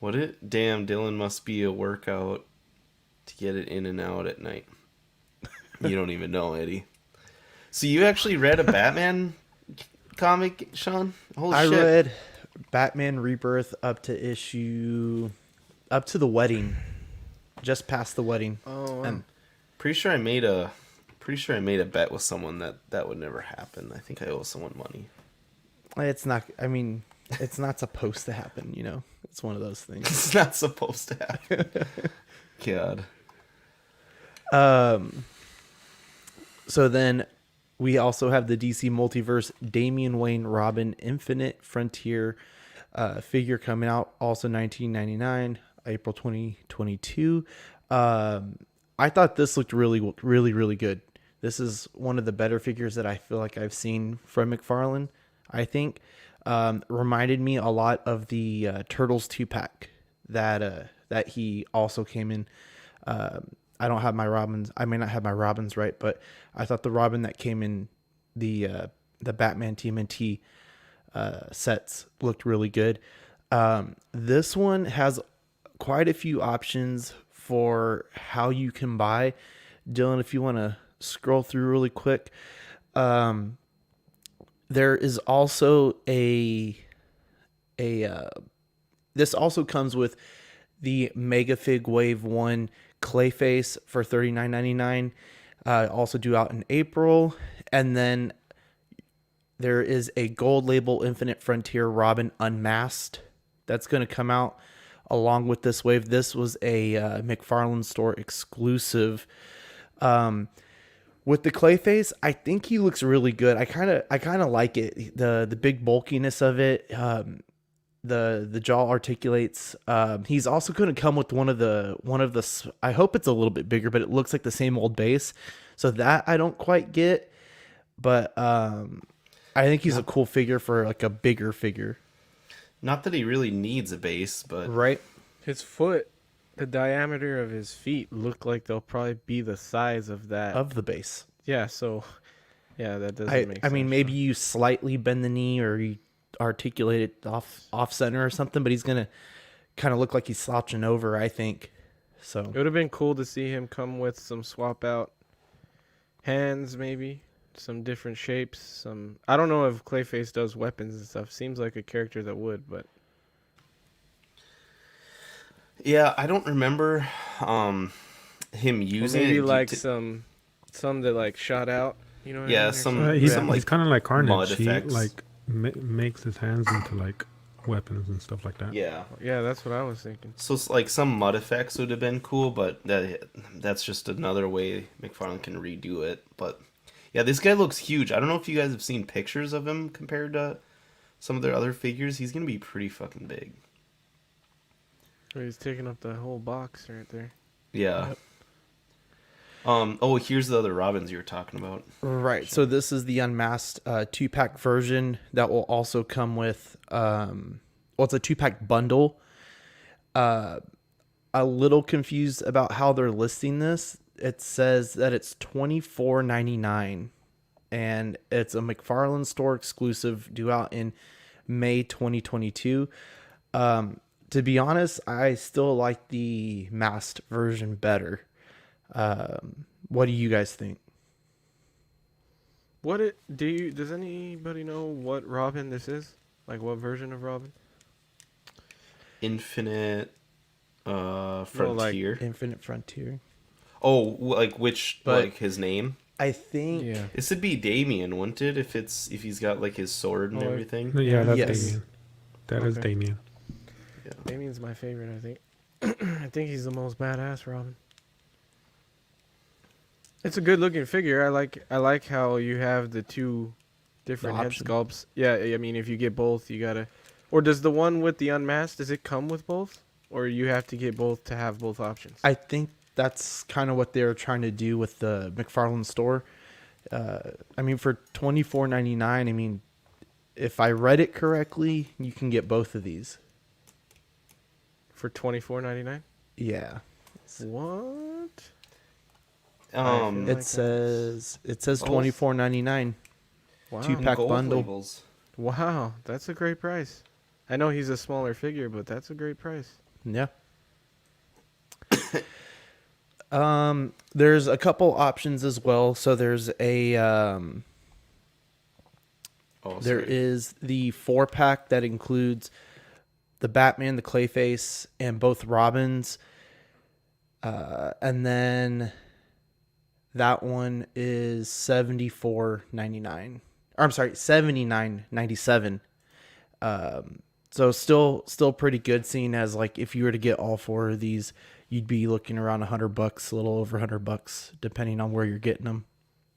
Damn, Dylan must be a workout to get it in and out at night. You don't even know, Eddie. So you actually read a Batman comic, Sean? Holy I shit. read Batman Rebirth up to the wedding, just past the wedding. Oh, wow. And Pretty sure I made a bet with someone that would never happen. I think I owe someone money. it's not. I mean, it's not supposed to happen. You know, it's one of those things. It's not supposed to happen. God. So then we also have the DC Multiverse Damian Wayne Robin Infinite Frontier figure coming out, also 1999, April 2022. I thought this looked really, really, really good. This is one of the better figures that I feel like I've seen from McFarlane, I think. Reminded me a lot of the Turtles 2-pack that he also came in. I don't have my Robins. I may not have my Robins right, but I thought the Robin that came in the Batman TMNT sets looked really good. This one has quite a few options for how you can buy. Dylan, if you want to scroll through really quick, there is also this also comes with the Mega Fig Wave 1 Clayface for $39.99, also due out in April. And then there is a gold label Infinite Frontier Robin Unmasked that's going to come out along with this wave. This was a McFarlane store exclusive. With the Clayface, I think he looks really good. I kind of like it. The big bulkiness of it. The jaw articulates. He's also going to come with one of the. I hope it's a little bit bigger, but it looks like the same old base. So that I don't quite get, but I think he's a cool figure for like a bigger figure. Not that he really needs a base, but Right. His foot, the diameter of his feet look like they'll probably be the size of that. Of the base. Yeah, so yeah, that doesn't make sense. I mean, maybe you slightly bend the knee or you articulate it off center or something, but he's gonna kind of look like he's slouching over, I think. So It would have been cool to see him come with some swap out hands, maybe some different shapes. I don't know if Clayface does weapons and stuff. Seems like a character that would, but yeah, I don't remember him using maybe it like some that like shot out. You know what I Yeah, mean? Or some- something? He's, some, like, he's kind of like mud Carnage. He effects. like makes his hands into like weapons and stuff like that. Yeah. Yeah, that's what I was thinking. So it's like some mud effects would have been cool, but that's just another way McFarlane can redo it. But yeah, this guy looks huge. I don't know if you guys have seen pictures of him compared to some of their other figures. He's gonna be pretty fucking big. So he's taking up the whole box right there. Yeah. Oh, here's the other Robins you were talking about. right. So this is the unmasked 2-pack version that will also come with it's a 2-pack bundle. A little confused about how they're listing this. It says that it's $24.99 and it's a McFarlane store exclusive due out in May 2022. To be honest, I still like the masked version better. What do you guys think? Does anybody know what Robin this is? Like what version of Robin? Infinite Frontier. Infinite Frontier. Oh, like which, But- like his name? I think Yeah. This would be Damien, wouldn't it? If he's got like his sword and Oh, everything. Yeah, that's Yes. Damien. That is Okay. Damien. Damien's my favorite, I think. I think he's the most badass Robin. It's a good looking figure. I like how you have the two different head option. sculpts. Yeah, I mean if you get both, you gotta. Or does the one with the unmasked, does it come with both, or you have to get both to have both options? I think that's kind of what they're trying to do with the McFarlane store. I mean, for $24.99, I mean, if I read it correctly, you can get both of these. For $24.99. Yeah. What? Um, like It says Oh. $24.99. Wow. 2-pack gold bundle. labels. Wow, that's a great price. I know he's a smaller figure, but that's a great price. Yeah. There's a couple options as well. So there's a Oh, there sorry. is the 4-pack that includes the Batman, the Clayface, and both Robins. And then that one is $74.99. Or I'm sorry, $79.97. So still pretty good. Seeing as like if you were to get all 4 of these, you'd be looking around $100, a little over $100, depending on where you're getting them.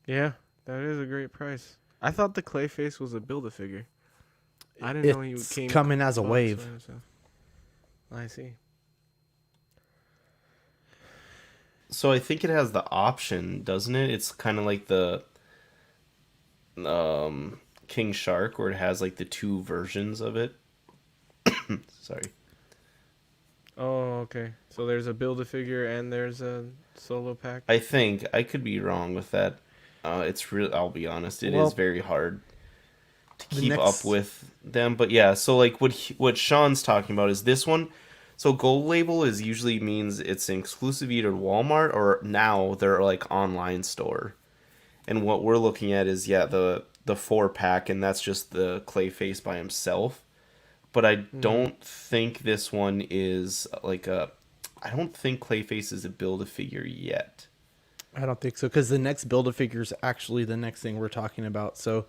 Yeah, that is a great price. I thought the Clayface was a Build-A-Figure. I didn't know he It's came coming as a box wave. by himself. I see. So I think it has the option, doesn't it? It's kind of like the King Shark, where it has like the 2 versions of it. Sorry. Oh, okay. So there's a Build-A-Figure and there's a solo pack. I think I could be wrong with that. It's real. I'll be honest. It is Well, very hard to the keep next- up with them. But yeah, so like what Sean's talking about is this one. So gold label is usually means it's an exclusive either Walmart or now they're like online store. And what we're looking at is the 4-pack, and that's just the Clayface by himself. But I don't think this one is like a. I don't think Clayface is a Build-A-Figure yet. I don't think so, because the next Build-A-Figure is actually the next thing we're talking about. So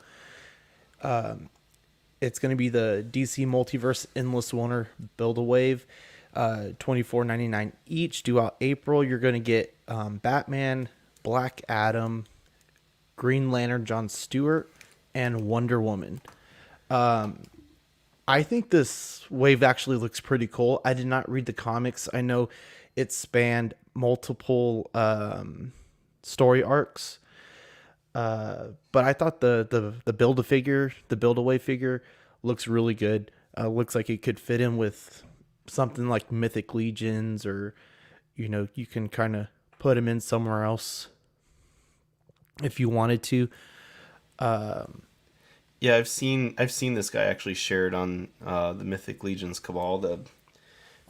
it's going to be the DC Multiverse Endless Wonder Build-A-Wave, $24.99 each, due out April. You're going to get Batman, Black Adam, Green Lantern John Stewart, and Wonder Woman. I think this wave actually looks pretty cool. I did not read the comics. I know it spanned multiple story arcs. But I thought the Build-A-Figure, the Build-A-Wave figure looks really good. Looks like it could fit in with something like Mythic Legions, or, you can kind of put him in somewhere else if you wanted to. Yeah, I've seen this guy actually shared on the Mythic Legions Cabal, the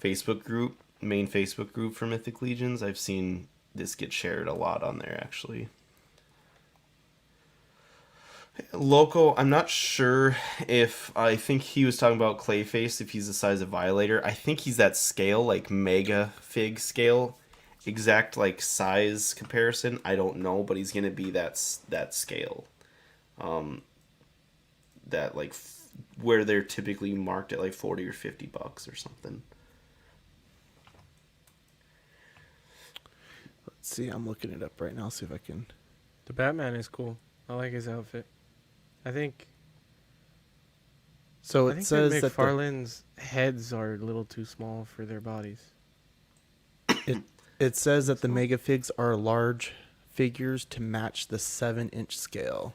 Facebook group, main Facebook group for Mythic Legions. I've seen this get shared a lot on there actually. Loco, I'm not sure if I think he was talking about Clayface, if he's the size of Violator. I think he's that scale, like mega fig scale. Exact like size comparison, I don't know, but he's gonna be that scale. That like where they're typically marked at like $40 or $50 or something. Let's see, I'm looking it up right now, see if I can. The Batman is cool. I like his outfit. I think So I it think says that that McFarlane's heads are a little too small for their bodies. it says that the mega figs are large figures to match the 7-inch scale.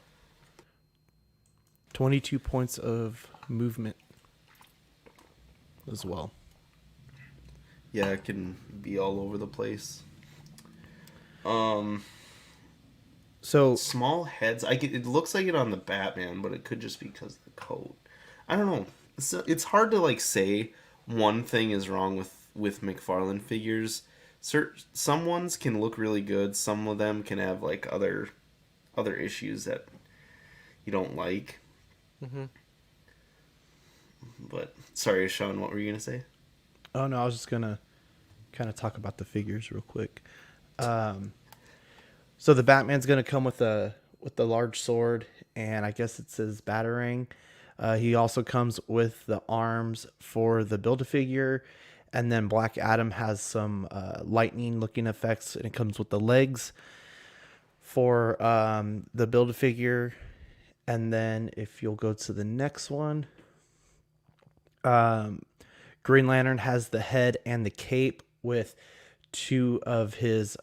22 points of movement as well. Yeah, it can be all over the place. So Small heads. It looks like it on the Batman, but it could just be because of the coat. I don't know. It's hard to like say one thing is wrong with McFarlane figures. Some ones can look really good. Some of them can have like other issues that you don't like. Mm-hmm. But sorry, Sean, what were you gonna say? Oh no, I was just gonna kind of talk about the figures real quick. So the Batman's gonna come with the large sword, and I guess it says Batarang. He also comes with the arms for the Build-A-Figure, and then Black Adam has some lightning-looking effects, and it comes with the legs for the Build-A-Figure. And then if you'll go to the next one, Green Lantern has the head and the cape with 2 of his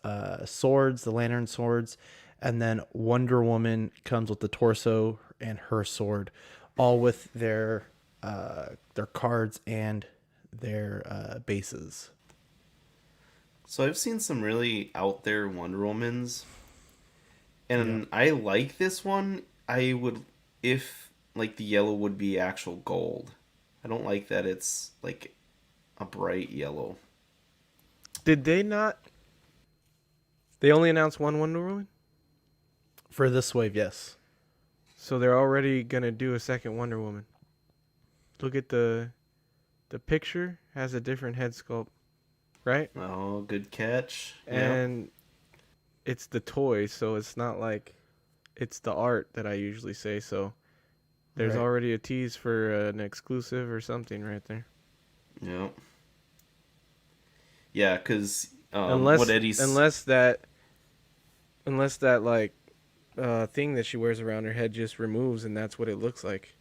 swords, the Lantern swords, and then Wonder Woman comes with the torso and her sword, all with their cards and their bases. So I've seen some really out there Wonder Womans, Yeah. and I like this one. I would, if like the yellow would be actual gold. I don't like that it's like a bright yellow. Did they not? They only announced one Wonder Woman, For this wave, yes. so they're already gonna do a second Wonder Woman. Look at the picture has a different head sculpt, right? Oh, good catch. And it's the toy, so it's not like it's the art that I usually say. So there's Right. already a tease for an exclusive or something right there. Yeah. Yeah, because Unless what Eddie's unless that like thing that she wears around her head just removes and that's what it looks like.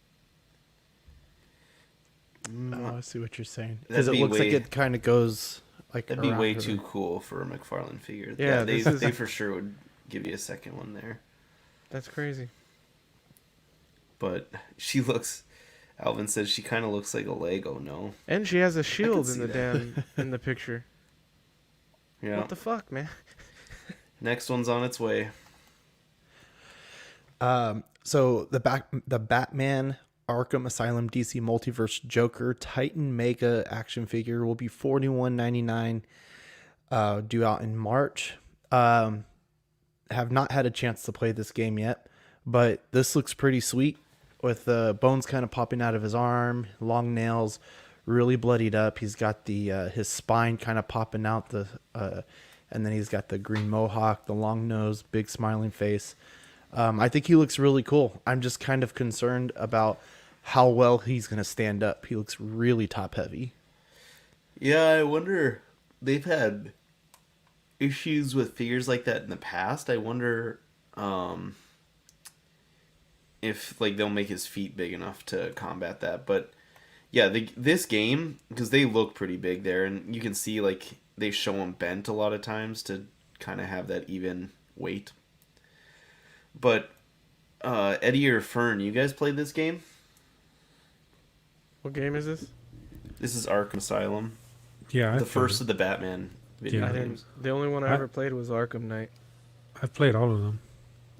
Oh, I see what you're saying. That'd Because it be looks like way- it kind of goes like that'd be around way her. too cool for a McFarlane figure. Yeah, they this is- they for sure would give you a second one there. That's crazy. But she looks. Alvin says she kind of looks like a Lego. No. And she has a shield in see the that. damn in the picture. Yeah. What the fuck, man? Next one's on its way. So the Batman Arkham Asylum DC Multiverse Joker Titan Mega action figure will be $41.99, due out in March. Have not had a chance to play this game yet, but this looks pretty sweet with the bones kind of popping out of his arm, long nails, really bloodied up. He's got the his spine kind of popping out and then he's got the green mohawk, the long nose, big smiling face. I think he looks really cool. I'm just kind of concerned about how well he's going to stand up. He looks really top heavy. Yeah, I wonder. They've had issues with figures like that in the past. I wonder if like they'll make his feet big enough to combat that. But yeah, this game, because they look pretty big there, and you can see like they show them bent a lot of times to kind of have that even weight. But Eddie or Fern, you guys played this game? What game is this? This is Arkham Asylum, Yeah, the first of the Batman video Yeah. I games. didn't. The only one I ever played was Arkham Knight. I've played all of them.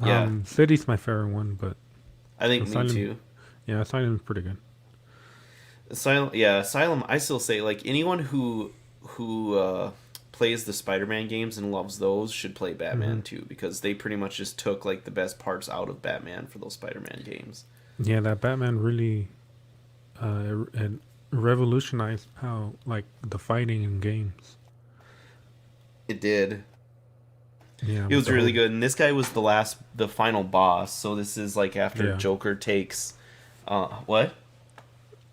Yeah. City's my favorite one, but I think Asylum- me too. yeah, Asylum's pretty good. Asylum. I still say like anyone who plays the Spider-Man games and loves those should play Batman too, because they pretty much just took like the best parts out of Batman for those Spider-Man games. Yeah, that Batman really it revolutionized how like the fighting in games. It did. Yeah, It was with the really whole- good, and this guy was the final boss. So this is like after Yeah. Joker takes, what?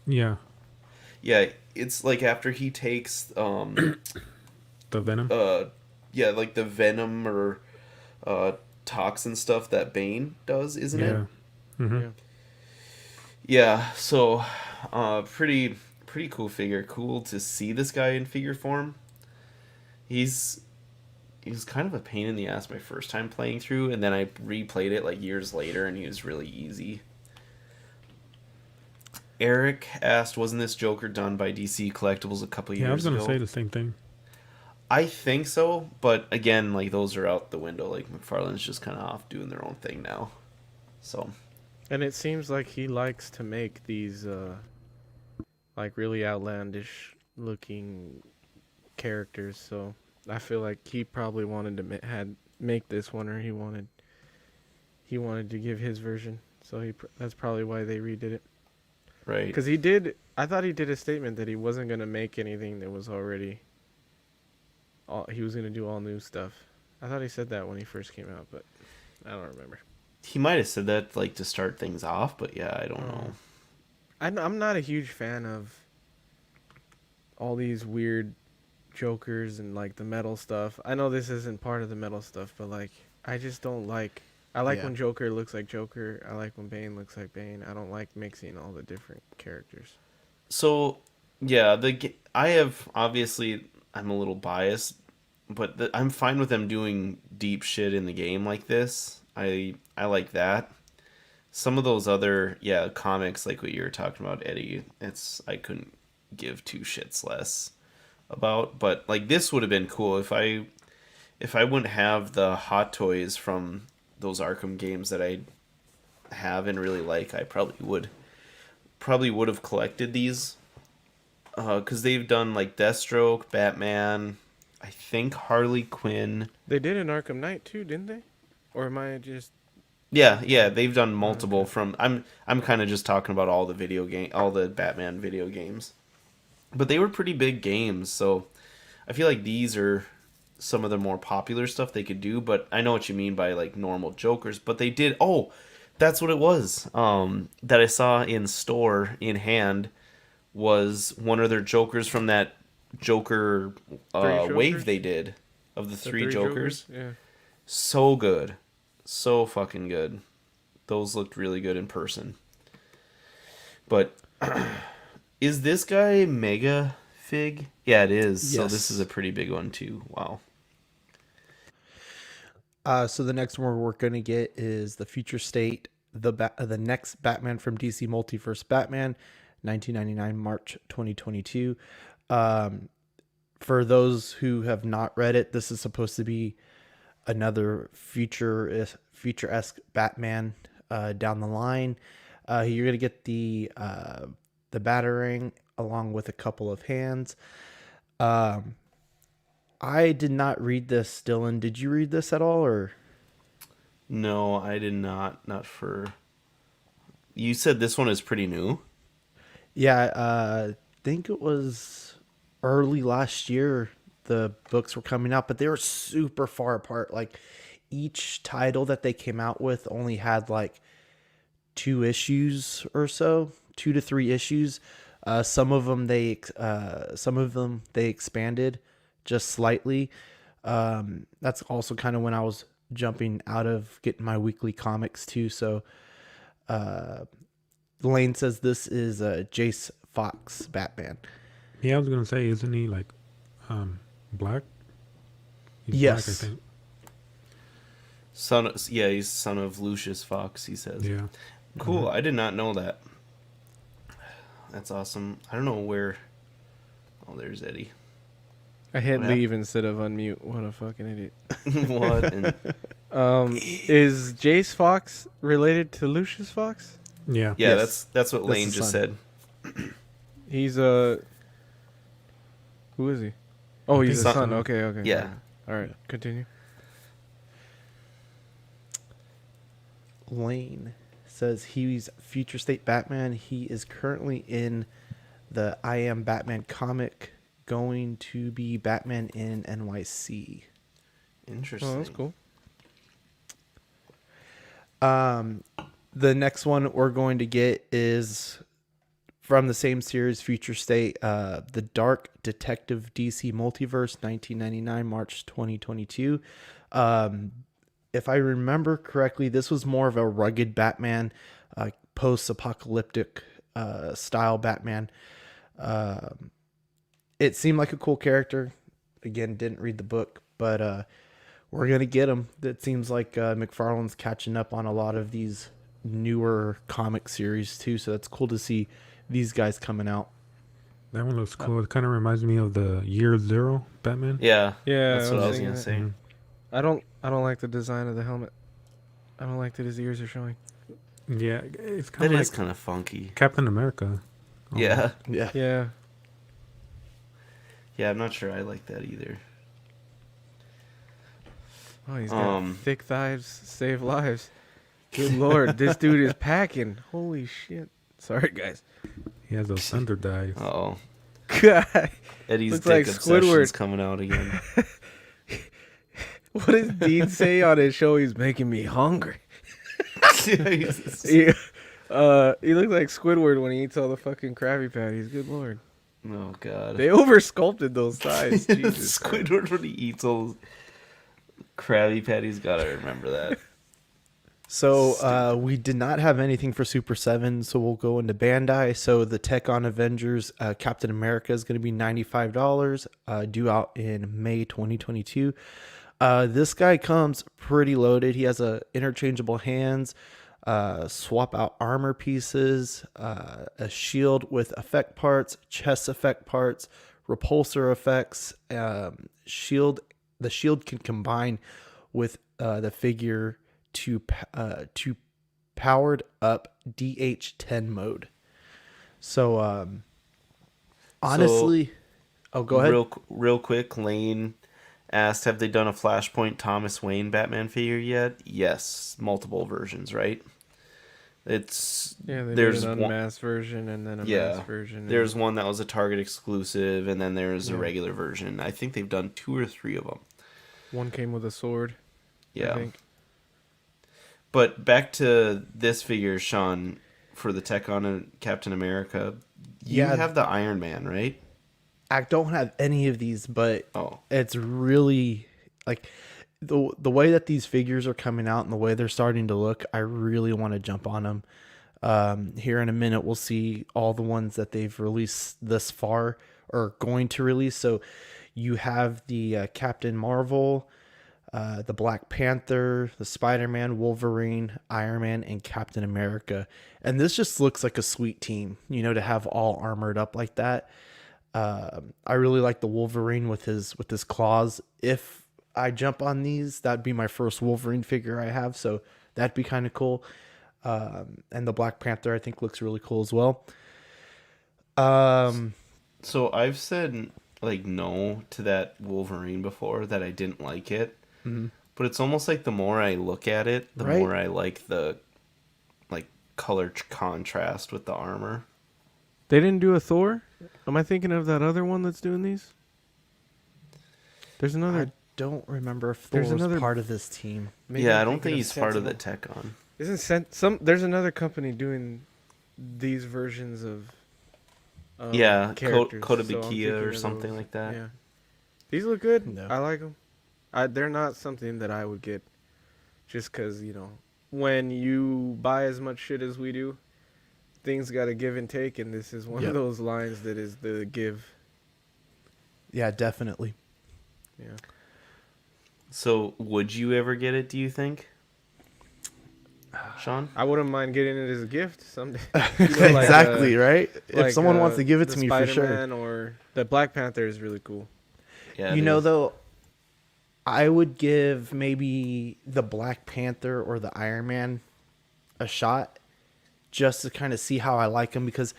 Yeah, Yeah, it's like after he takes, the Venom. yeah, like the venom or toxin stuff that Bane does, isn't it? Yeah. Mm-hmm. Yeah. Yeah, so pretty cool figure. Cool to see this guy in figure form. He was kind of a pain in the ass my first time playing through, and then I replayed it like years later, and he was really easy. Eric asked, wasn't this Joker done by DC Collectibles a couple Yeah, I was years gonna ago? say the same thing. I think so, but again, like those are out the window. Like McFarlane's just kind of off doing their own thing now. So And it seems like he likes to make these like really outlandish looking characters. So I feel like he probably wanted to make this one, or he wanted to give his version. So that's probably why they redid it. right, Because I thought he did a statement that he wasn't gonna make anything that was already. He was gonna do all new stuff. I thought he said that when he first came out, but I don't remember. he might have said that like to start things off, but yeah, I don't know. I'm not a huge fan of all these weird Jokers and like the metal stuff. I know this isn't part of the metal stuff, but like I just don't like. I like Yeah. when Joker looks like Joker. I like when Bane looks like Bane. I don't like mixing all the different characters. So yeah, I have obviously I'm a little biased, but I'm fine with them doing deep shit in the game like this. I like that. Some of those other comics like what you were talking about, Eddie, I couldn't give two shits less about. But like this would have been cool if I wouldn't have the hot toys from those Arkham games that I have and really like. I probably would have collected these because they've done like Deathstroke, Batman, I think Harley Quinn. They did an Arkham Knight too, didn't they? Or am I just... Yeah, they've done multiple from I'm kind of just talking about all the Batman video games. But they were pretty big games, so I feel like these are some of the more popular stuff they could do, but I know what you mean by like normal Jokers, but they did that's what it was. That I saw in store in hand was one of their Jokers from that Joker wave they did of the three Jokers. Yeah. So good. So fucking good. Those looked really good in person. But is this guy Mega Fig? Yeah, it is. So Yes. this is a pretty big one too. Wow. So the next one we're going to get is the Future State, the next Batman from DC Multiverse Batman, 1999 March 2022. For those who have not read it, this is supposed to be another future-esque Batman down the line. You're gonna get the Batarang along with a couple of hands. I did not read this, Dylan. Did you read this at all, or? No, I did not. Not for. You said this one is pretty new. Yeah, I think it was early last year the books were coming out, but they were super far apart. Like each title that they came out with only had like 2 issues or so, 2 to 3 issues. Some of them they expanded just slightly. That's also kind of when I was jumping out of getting my weekly comics too. So Lane says this is Jace Fox Batman. Yeah, I was gonna say, isn't he like black? He's Yes. black, I think. He's son of Lucius Fox, he says. Yeah. Cool. I did not know that. That's awesome. I don't know where. Oh, there's Eddie. I hit What leave instead of unmute. What a fucking idiot. What? And, Is Jace Fox related to Lucius Fox? Yeah. yeah, Yes. that's what That's Lane the just son. said. He's a... Who is he? Oh, he's a Son- son. Okay. Yeah. All right, continue. Lane says he's Future State Batman. He is currently in the I Am Batman comic, going to be Batman in NYC. Interesting. Oh, that's cool. The next one we're going to get is from the same series, Future State, The Dark Detective DC Multiverse, 1999, March 2022. If I remember correctly, this was more of a rugged Batman, post-apocalyptic style Batman. It seemed like a cool character. Again, didn't read the book, but we're going to get him. It seems like McFarlane's catching up on a lot of these newer comic series too, so that's cool to see these guys coming out. That one looks cool. It kind of reminds me of the Year Zero Batman. Yeah. Yeah, That's I what was I was thinking gonna that. say. Mhm. I don't like the design of the helmet. I don't like that his ears are showing. Yeah, it's That kind of is like kind of funky. Captain America. Yeah. Yeah. Yeah. Yeah, I'm not sure I like that either. Oh, he's got Um, thick thighs, save lives. Good lord, this dude is packing. Holy shit. Sorry, guys. He has those thunder dives. Uh-oh. God. Eddie's Looks dick like obsession's Squidward. coming out again. What does Dean say on his show? He's making me hungry. Jesus. He looks like Squidward when he eats all the fucking Krabby Patties. Good lord. Oh, God. They over sculpted those thighs. Jesus Christ. Squidward when he eats those Krabby Patties. Gotta remember that. So we did not have anything for Super 7, so we'll go into Bandai. So the Tech on Avengers Captain America is going to be $95, due out in May 2022. This guy comes pretty loaded. He has interchangeable hands, swap out armor pieces, a shield with effect parts, chest effect parts, repulsor effects. Shield. The shield can combine with the figure to powered up DH10 mode. So honestly, oh, go ahead. Real quick, Lane asked, have they done a Flashpoint Thomas Wayne Batman figure yet? Yes, multiple versions, right? There's an one, unmasked version and then a masked version. There's one that was a Target exclusive, and then there's a regular version. I think they've done 2 or 3 of them. One came with a sword. Yeah. I think. But back to this figure, Sean, for the Tech on Captain America. You have the Iron Man, right? I don't have any of these, but Oh, it's really like the way that these figures are coming out and the way they're starting to look. I really want to jump on them. Here in a minute, we'll see all the ones that they've released thus far or going to release. So you have the Captain Marvel, the Black Panther, the Spider-Man, Wolverine, Iron Man, and Captain America. And this just looks like a sweet team, you know, to have all armored up like that. I really like the Wolverine with his claws. If I jump on these, that'd be my first Wolverine figure I have, so that'd be kind of cool. And the Black Panther I think looks really cool as well. so I've said like no to that Wolverine before, that I didn't like it. Mm-hmm. But it's almost like the more I look at it, the Right. more I like the color contrast with the armor. They didn't do a Thor? Am I thinking of that other one that's doing these? There's another. I don't remember if Thor There's was another- part of this team. maybe Yeah, I'm I don't thinking think of he's part of the Sentinel. Tech on. Isn't there's another company doing these versions of Yeah, characters. Kota so I'm Bikia thinking or of something those. like that. Yeah. These look good. No. I like them. They're not something that I would get just because, you know, when you buy as much shit as we do, things got to give and take, and this is one Yep. of those lines that is the give. Yeah, definitely. Yeah. So, would you ever get it, do you think? Sean? I wouldn't mind getting it as a gift someday. Exactly, right? If Like, someone wants to give it the to me, for sure. Spider-Man or the Black Panther is really cool. Yeah, You it know, is. though, I would give maybe the Black Panther or the Iron Man a shot just to kind of see how I like them, because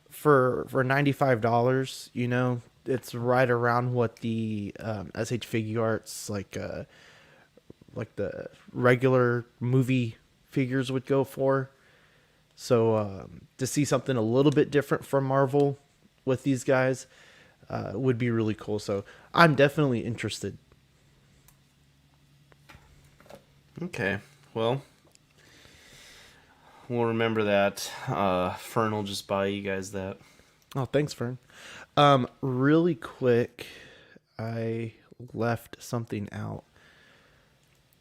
for $95, you know, it's right around what the SH Figure Arts like the regular movie figures would go for. So to see something a little bit different from Marvel with these guys would be really cool. So I'm definitely interested. Okay, well, we'll remember that. Fern will just buy you guys that. Oh, thanks, Fern. Really quick, I left something out.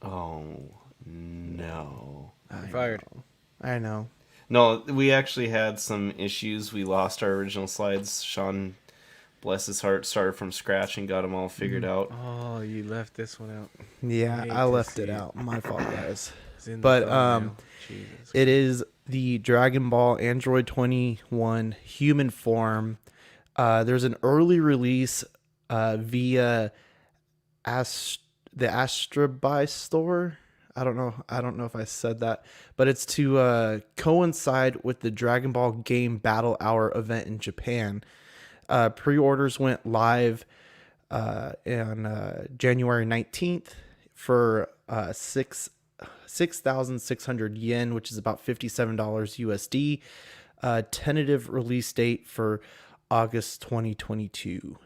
Oh, no. You're fired. I know. No, we actually had some issues. We lost our original slides. Sean, bless his heart, started from scratch and got them all figured out. Oh, you left this one out. Yeah, Hate I to left see it it. out. My fault, guys. It's in the But, thumbnail. Jesus. It is the Dragon Ball Android 21 human form. There's an early release via the Astrabuy store. I don't know if I said that, but it's to coincide with the Dragon Ball Game Battle Hour event in Japan. Pre-orders went live on January 19th for 6,600 yen, which is about $57 USD. Tentative release date for August 2022.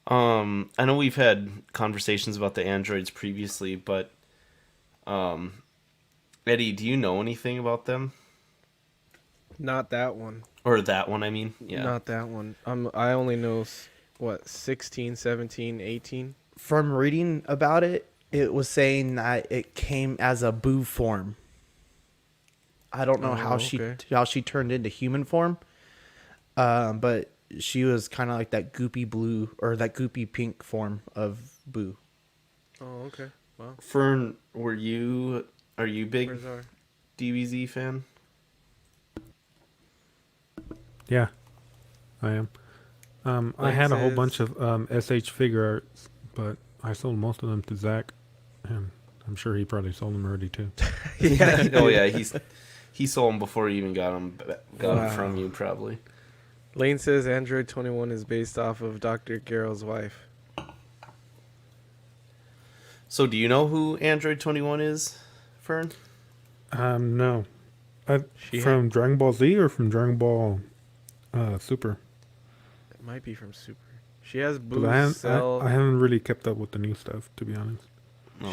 I know we've had conversations about the androids previously, but Eddie, do you know anything about them? Not that one. Or that one, I mean? Yeah. Not that one. I only know, 16, 17, 18? From reading about it, it was saying that it came as a Boo form. I don't know how she turned into human form, but she was kind of like that goopy blue or that goopy pink form of Boo. Oh, okay. Wow. Fern, are you big Where's our... DBZ fan? Yeah, I am. I had a whole says- bunch of SH figure arts, but I sold most of them to Zach, and I'm sure he probably sold them already too. Yeah. Oh yeah, he sold them before he even got them Wow. from you probably. Lane says Android 21 is based off of Dr. Garrow's wife. So do you know who Android 21 is, Fern? No. She From Dragon Ball Z or from Dragon Ball Super? It might be from Super. She has 'Cause Boo's Cell. I haven't really kept up with the new stuff, to be honest.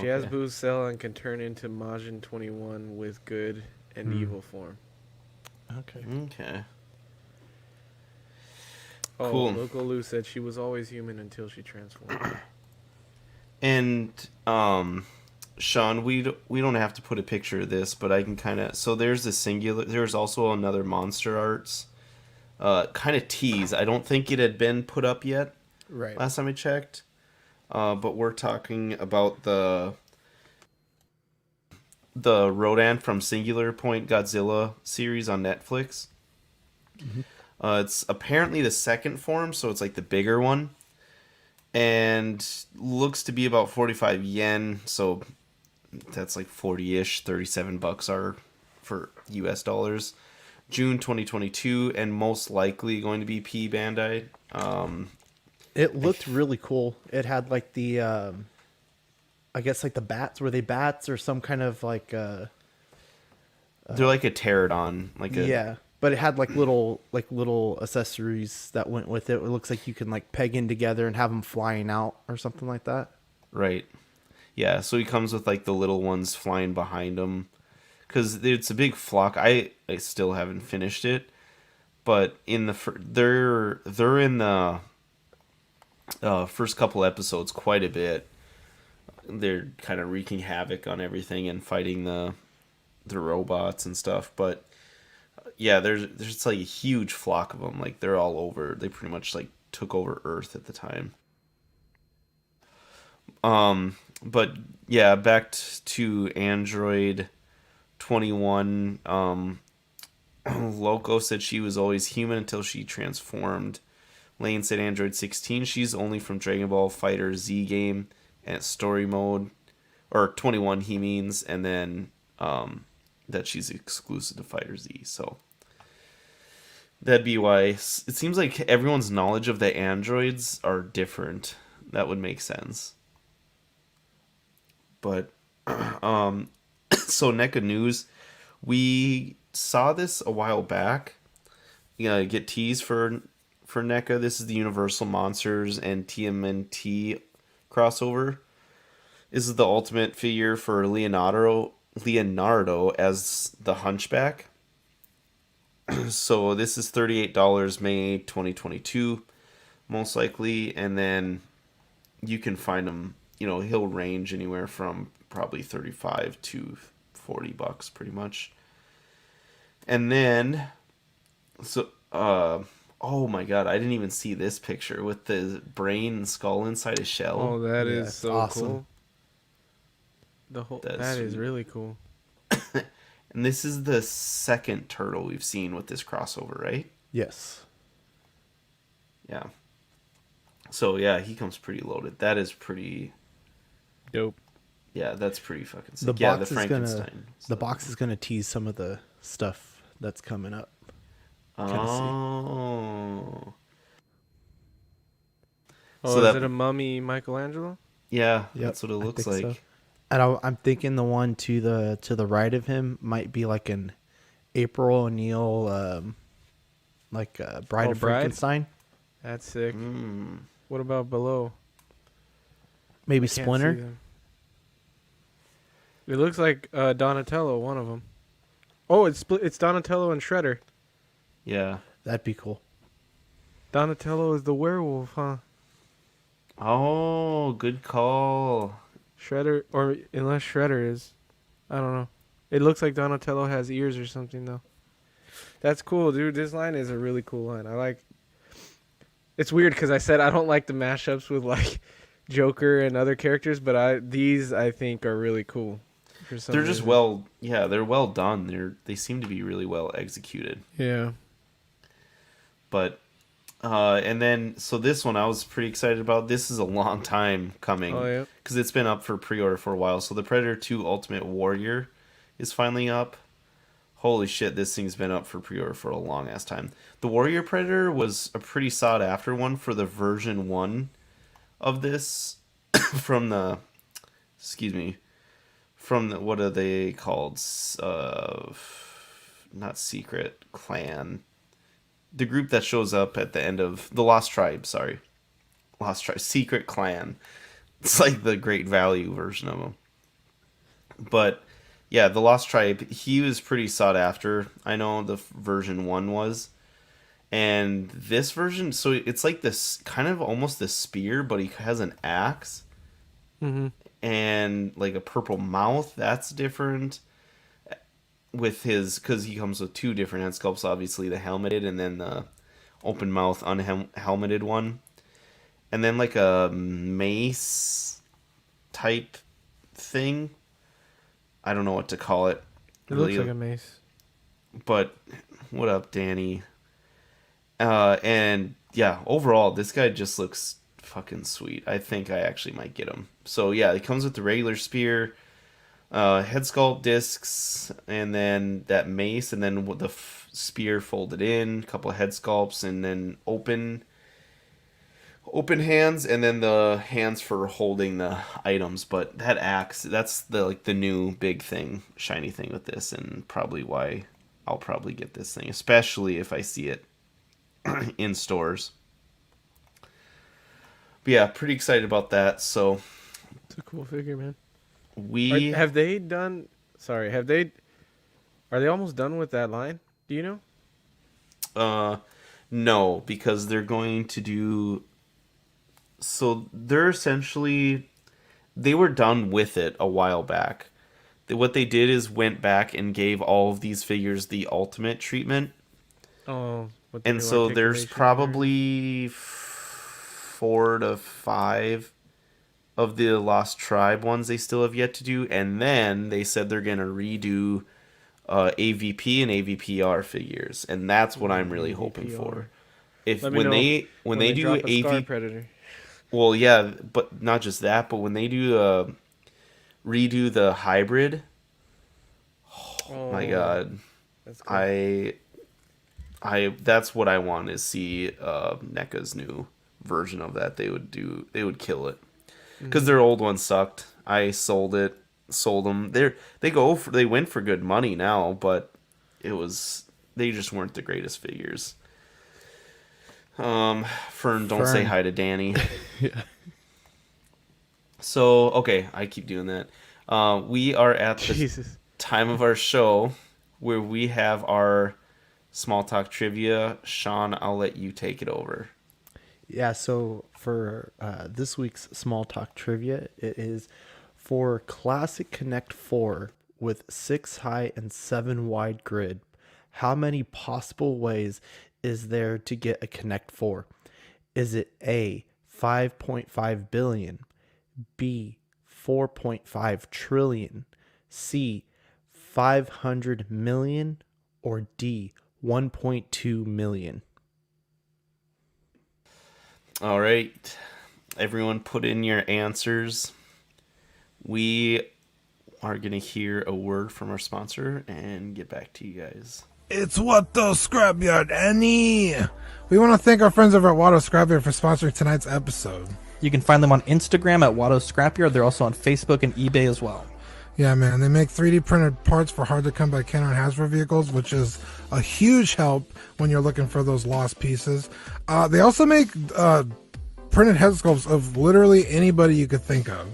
She has Okay. Boo's Cell and can turn into Majin 21 with good and evil form. Okay. Okay. Oh, Cool. Loco Lou said she was always human until she transformed. And Sean, we don't have to put a picture of this, but I can kind of. So there's the singular. There's also another Monster Arts kind of tease. I don't think it had been put up yet Right. last time I checked. But we're talking about the Rodan from Singular Point Godzilla series on Netflix. It's apparently the second form, so it's like the bigger one, and looks to be about 45 yen. So that's like 40-ish, $37 are for US dollars. June 2022, and most likely going to be P Bandai. It looked really cool. It had like the, I guess like the bats. Were they bats or some kind of like? They're like a pterodon, like a Yeah, but it had like little accessories that went with it. It looks like you can like peg in together and have them flying out or something like that. right. Yeah, so he comes with like the little ones flying behind him, because it's a big flock. I still haven't finished it, but in the they're in the first couple episodes quite a bit. They're kind of wreaking havoc on everything and fighting the robots and stuff. But yeah, there's like a huge flock of them. Like they're all over. They pretty much like took over Earth at the time. But yeah, back to Android 21. Loco said she was always human until she transformed. Lane said Android 16. She's only from Dragon Ball Fighter Z game and story mode, or 21 he means, and then that she's exclusive to Fighter Z. So that'd be why. It seems like everyone's knowledge of the androids are different. That would make sense. But so Neca news, we saw this a while back. Get teased for Neca. This is the Universal Monsters and TMNT crossover. This is the ultimate figure for Leonardo as the Hunchback. So this is $38 May 2022, most likely, and then you can find him. He'll range anywhere from probably $35 to $40, pretty much. And then, so, oh my god, I didn't even see this picture with the brain and skull inside a shell. Oh, that Yeah, is it's so awesome. cool. That's That is sweet. really cool. And this is the second turtle we've seen with this crossover, right? Yes. Yeah. So yeah, he comes pretty loaded. That is pretty. Dope. Yeah, that's pretty fucking sick. The Yeah, the box is gonna Frankenstein. the box is gonna tease some of the stuff that's coming up. kinda see. Oh. Oh, So is that- it a mummy Michelangelo? Yeah, Yep, that's what it I looks think like. so. And I'm thinking the one to the right of him might be like an April O'Neil, like Bride Oh, of Bride? Frankenstein. That's sick. Mm. What about below? Maybe I can't see Splinter. them. It looks like Donatello, one of them. Oh, it's Donatello and Shredder. Yeah. That'd be cool. Donatello is the werewolf, huh? Oh, good call. Shredder, or unless Shredder is, I don't know. It looks like Donatello has ears or something though. That's cool, dude. This line is a really cool line. I like. It's weird because I said I don't like the mashups with like Joker and other characters, but these I think are really cool. For some They're just reason. they're well done. They seem to be really well executed. Yeah. But And then, so this one I was pretty excited about. This is a long time Oh coming yeah. because it's been up for pre-order for a while. So the Predator 2 Ultimate Warrior is finally up. Holy shit, this thing's been up for pre-order for a long ass time. The Warrior Predator was a pretty sought after one for the version 1 of this from the, excuse me, from the, what are they called? Not Secret Clan. The group that shows up at the end of the Lost Tribe, sorry. Lost Tribe, Secret Clan. It's like the Great Value version of them. But yeah, the Lost Tribe, he was pretty sought after. I know the version 1 was. And this version, so it's like this kind of almost this spear, but he has an axe Mm-hmm. and like a purple mouth. That's different with his, because he comes with two different head sculpts, obviously the helmeted and then the open mouth unhelmeted one. And then like a mace type thing. I don't know what to call it. It looks like a mace. But what up, Danny? And yeah, overall, this guy just looks fucking sweet. I think I actually might get him. So yeah, it comes with the regular spear, head sculpt discs, and then that mace, and then with the spear folded in, a couple of head sculpts, and then open hands, and then the hands for holding the items. But that axe, that's the like the new big thing, shiny thing with this, and probably why I'll probably get this thing, especially if I see it in stores. But yeah, pretty excited about that. So It's a cool figure, man. we Have they done? Sorry, have they? Are they almost done with that line? Do you know? no, because they're going to do, so they're essentially, they were done with it a while back. What they did is went back and gave all of these figures the ultimate treatment. Oh, with the And new so there's articulation probably 4 to 5 of the Lost Tribe ones they still have yet to do, and then they said they're gonna redo AVP and AVPR figures, and that's what I'm really hoping for. If Let me when know they they do drop a Scar AV, Predator. well, yeah, but not just that, but when they do redo the hybrid, oh my god, That's good. I that's what I want to see. NECA's new version of that, they would kill it, because their old one sucked. I sold them. They went for good money now, but they just weren't the greatest figures. Fern, don't say Fern. hi to Danny. Yeah. So okay, I keep doing that. We are at the Jesus. time of our show where we have our small talk trivia. Sean, I'll let you take it over. Yeah, so for this week's Small Talk Trivia, it is for Classic Connect 4 with 6 high and 7 wide grid. How many possible ways is there to get a Connect 4? Is it A, 5.5 billion, B, 4.5 trillion, C, 500 million, or D, 1.2 million? All right, everyone, put in your answers. We are gonna hear a word from our sponsor and get back to you guys. It's Watto Scrapyard, Annie. We want to thank our friends over at Watto Scrapyard for sponsoring tonight's episode. You can find them on Instagram at Watto Scrapyard. They're also on Facebook and eBay as well. Yeah, man, they make 3D printed parts for hard-to-come-by Kenner and Hasbro vehicles, which is a huge help when you're looking for those lost pieces. They also make printed head sculpts of literally anybody you could think of.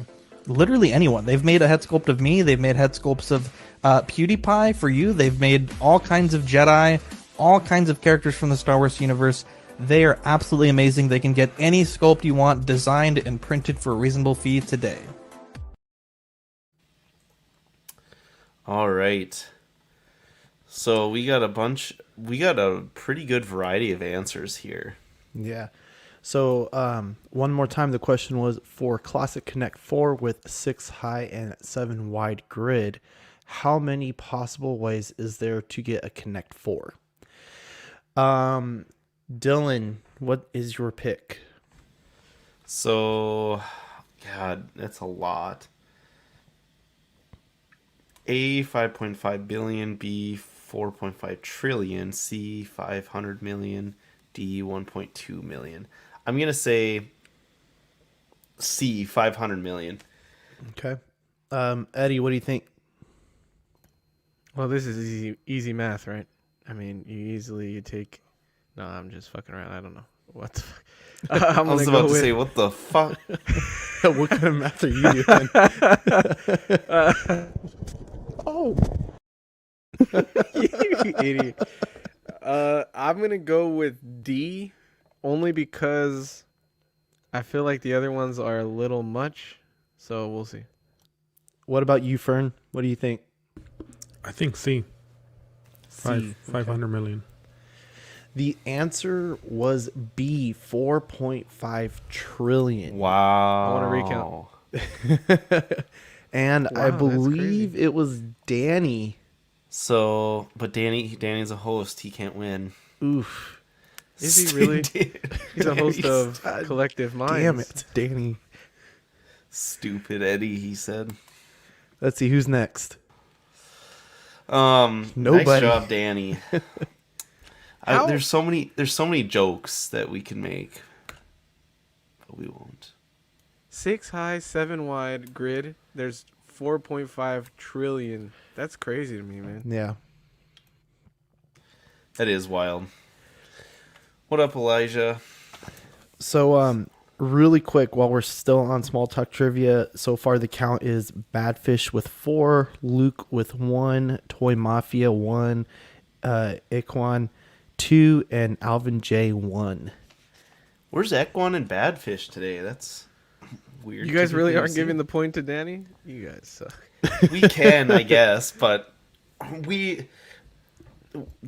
Literally anyone. They've made a head sculpt of me. They've made head sculpts of PewDiePie for you. They've made all kinds of Jedi, all kinds of characters from the Star Wars universe. They are absolutely amazing. They can get any sculpt you want designed and printed for a reasonable fee today. All right. So we got a pretty good variety of answers here. Yeah. So one more time, the question was for Classic Connect 4 with 6 high and 7 wide grid, how many possible ways is there to get a Connect 4? Dylan, What is your pick? So, God, that's a lot. A, 5.5 billion. B, 4.5 trillion. C, 500 million. D, 1.2 million. I'm going to say C, 500 million. Okay. Eddie, what do you think? Well, this is easy math, right? I mean, you take. No, I'm just fucking around. I don't know what the fuck. I was about to say, what the fuck? What kind of math are you doing? Oh, You idiot. I'm gonna go with D, only because I feel like the other ones are a little much. So we'll see. what about you, Fern? What do you think? I think C. C. 500 million. The answer was B, 4.5 trillion. Wow. I want to recount. And I Wow, that's believe crazy. it was Danny. So, but Danny's a host. He can't win. Oof. Is he really? He's a host of Collective Minds. Damn it, Danny. Stupid Eddie, he said. Let's see who's next. Nice Nobody. job, Danny. How- There's so many jokes that we can make, but we won't. 6 high, 7 wide grid. There's 4.5 trillion. That's crazy to me, man. Yeah. That is wild. What up, Elijah? So, really quick, while we're still on small talk trivia, so far the count is Badfish with 4, Luke with 1, Toy Mafia 1, Iquan 2, and Alvin J 1. Where's Ekwan and Badfish today? That's weird. You guys really Typically, aren't we giving see- the point to Danny? You guys suck. We can, I guess, but we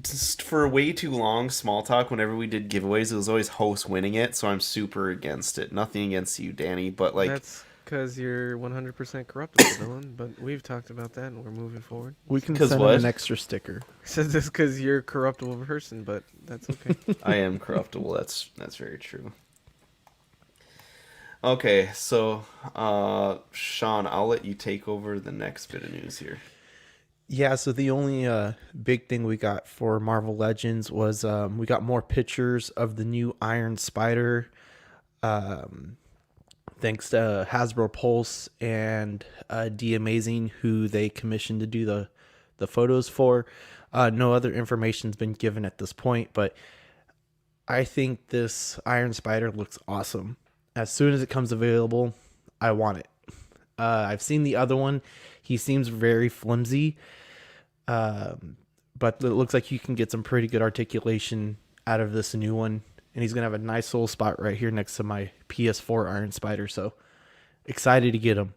just for way too long. Small talk. Whenever we did giveaways, it was always host winning it. So I'm super against it. Nothing against you, Danny, but like That's because you're 100% corruptible, Dylan. But we've talked about that, and we're moving forward. We can 'Cause send what? him an extra sticker. Says this because you're a corruptible person, but that's okay. I am corruptible. That's very true. Okay, so Sean, I'll let you take over the next bit of news here. Yeah, so the only big thing we got for Marvel Legends was we got more pictures of the new Iron Spider. Thanks to Hasbro Pulse and D Amazing, who they commissioned to do the photos for. No other information's been given at this point, but I think this Iron Spider looks awesome. As soon as it comes available, I want it. I've seen the other one. He seems very flimsy, but it looks like you can get some pretty good articulation out of this new one. And he's going to have a nice little spot right here next to my PS4 Iron Spider. So excited to get him.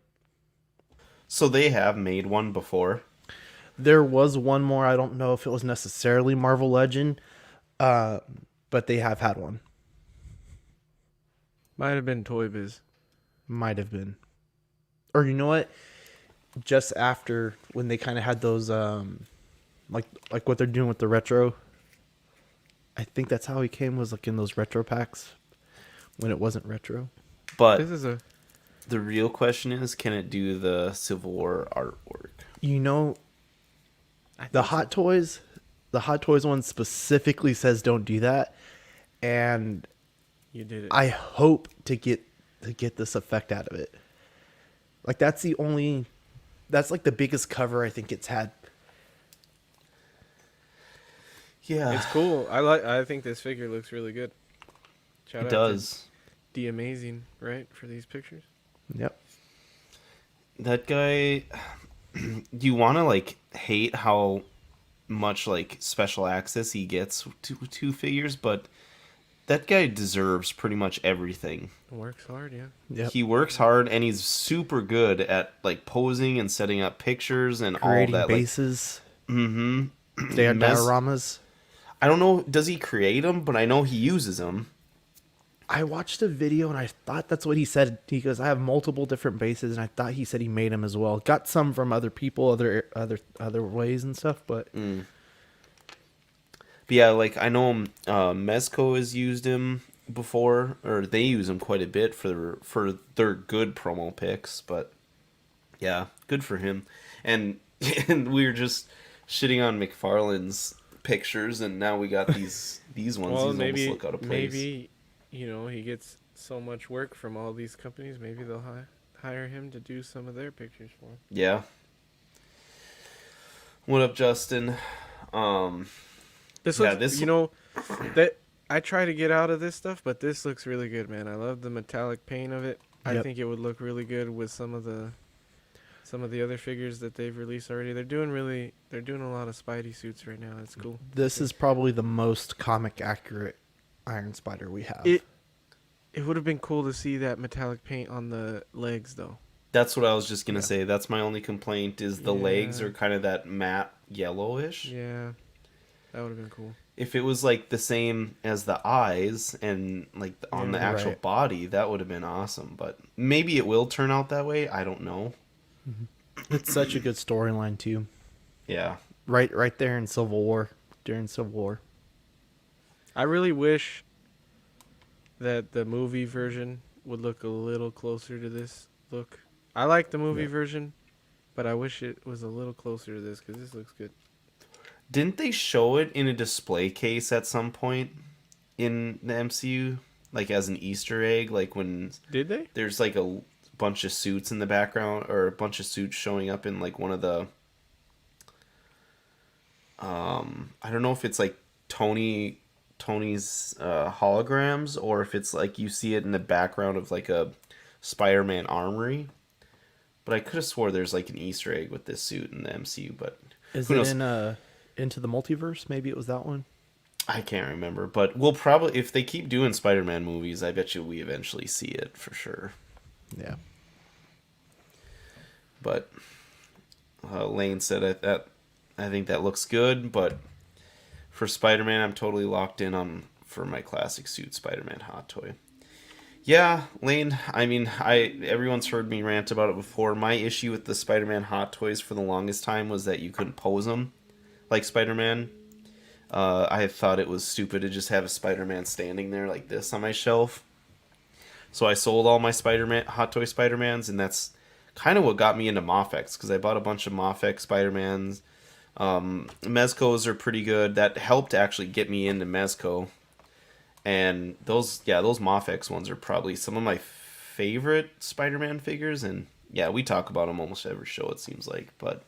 So they have made one before. There was one more. I don't know if it was necessarily Marvel Legend, but they have had one. Might have been Toy Biz. Might have been. Or you know what? Just after when they kind of had those, like what they're doing with the retro. I think that's how he came, was like in those retro packs when it wasn't retro. But This is a the real question is, can it do the Civil War artwork? You know, the Hot Toys one specifically says don't do that, and you did it. I hope to get this effect out of it. Like that's like the biggest cover I think it's had. Yeah, It's cool. I think this figure looks really good. Shout it out does. to D Amazing, right, for these pictures. Yep. That guy, you want to like hate how much like special access he gets to figures, but that guy deserves pretty much everything. Works hard, yeah. Yep. He works hard and he's super good at like posing and setting up pictures and Creating all that. bases. Like, They had Mez- dioramas. I don't know, does he create them? But I know he uses them. I watched a video and I thought that's what he said. He goes, I have multiple different bases, and I thought he said he made them as well. Got some from other people, other ways and stuff, but But yeah, like I know Mezco has used him. before, or they use them quite a bit for their good promo picks. But yeah, good for him. And and we were just shitting on McFarlane's pictures, and now we got these ones. Well, These almost look out of place. maybe, he gets so much work from all these companies. Maybe they'll hire him to do some of their pictures for him. Yeah. What up, Justin? Um, This Yeah, looks, this- that I try to get out of this stuff, but this looks really good, man. I love the metallic paint of it. I Yep. think it would look really good with some of the other figures that they've released already. They're doing a lot of Spidey suits right now. It's cool. This is probably the most comic accurate Iron Spider we have. It would have been cool to see that metallic paint on the legs, though. That's what I was just gonna say. That's my only complaint is the legs Yeah. are kind of that matte yellowish. Yeah, that would have been cool. If it was like the same as the eyes and like on the Yeah. actual Right. body, that would have been awesome. But maybe it will turn out that way. I don't know. It's such a good storyline too. Yeah. Right there in Civil War, during Civil War. I really wish that the movie version would look a little closer to this look. I like the movie Yeah. version, but I wish it was a little closer to this because this looks good. Didn't they show it in a display case at some point in the MCU, like as an Easter egg, like when Did they? there's like a bunch of suits in the background or a bunch of suits showing up in like one of the I don't know if it's like Tony's holograms or if it's like you see it in the background of like a Spider-Man armory. But I could have swore there's like an Easter egg with this suit in the MCU, but Is who it knows? in Into the Multiverse? Maybe it was that one. I can't remember, but we'll probably, if they keep doing Spider-Man movies, I bet you we eventually see it for sure. Yeah. But Lane said I think that looks good, but for Spider-Man, I'm totally locked in on for my classic suit Spider-Man hot toy. Yeah, Lane, I mean, everyone's heard me rant about it before. My issue with the Spider-Man hot toys for the longest time was that you couldn't pose them like Spider-Man. I thought it was stupid to just have a Spider-Man standing there like this on my shelf. So I sold all my Spider-Man hot toy Spider-Mans, and that's kind of what got me into Mafex, because I bought a bunch of Mafex Spider-Mans. Mezcos are pretty good. That helped actually get me into Mezco. And those Mafex ones are probably some of my favorite Spider-Man figures, and yeah, we talk about them almost every show, it seems like, but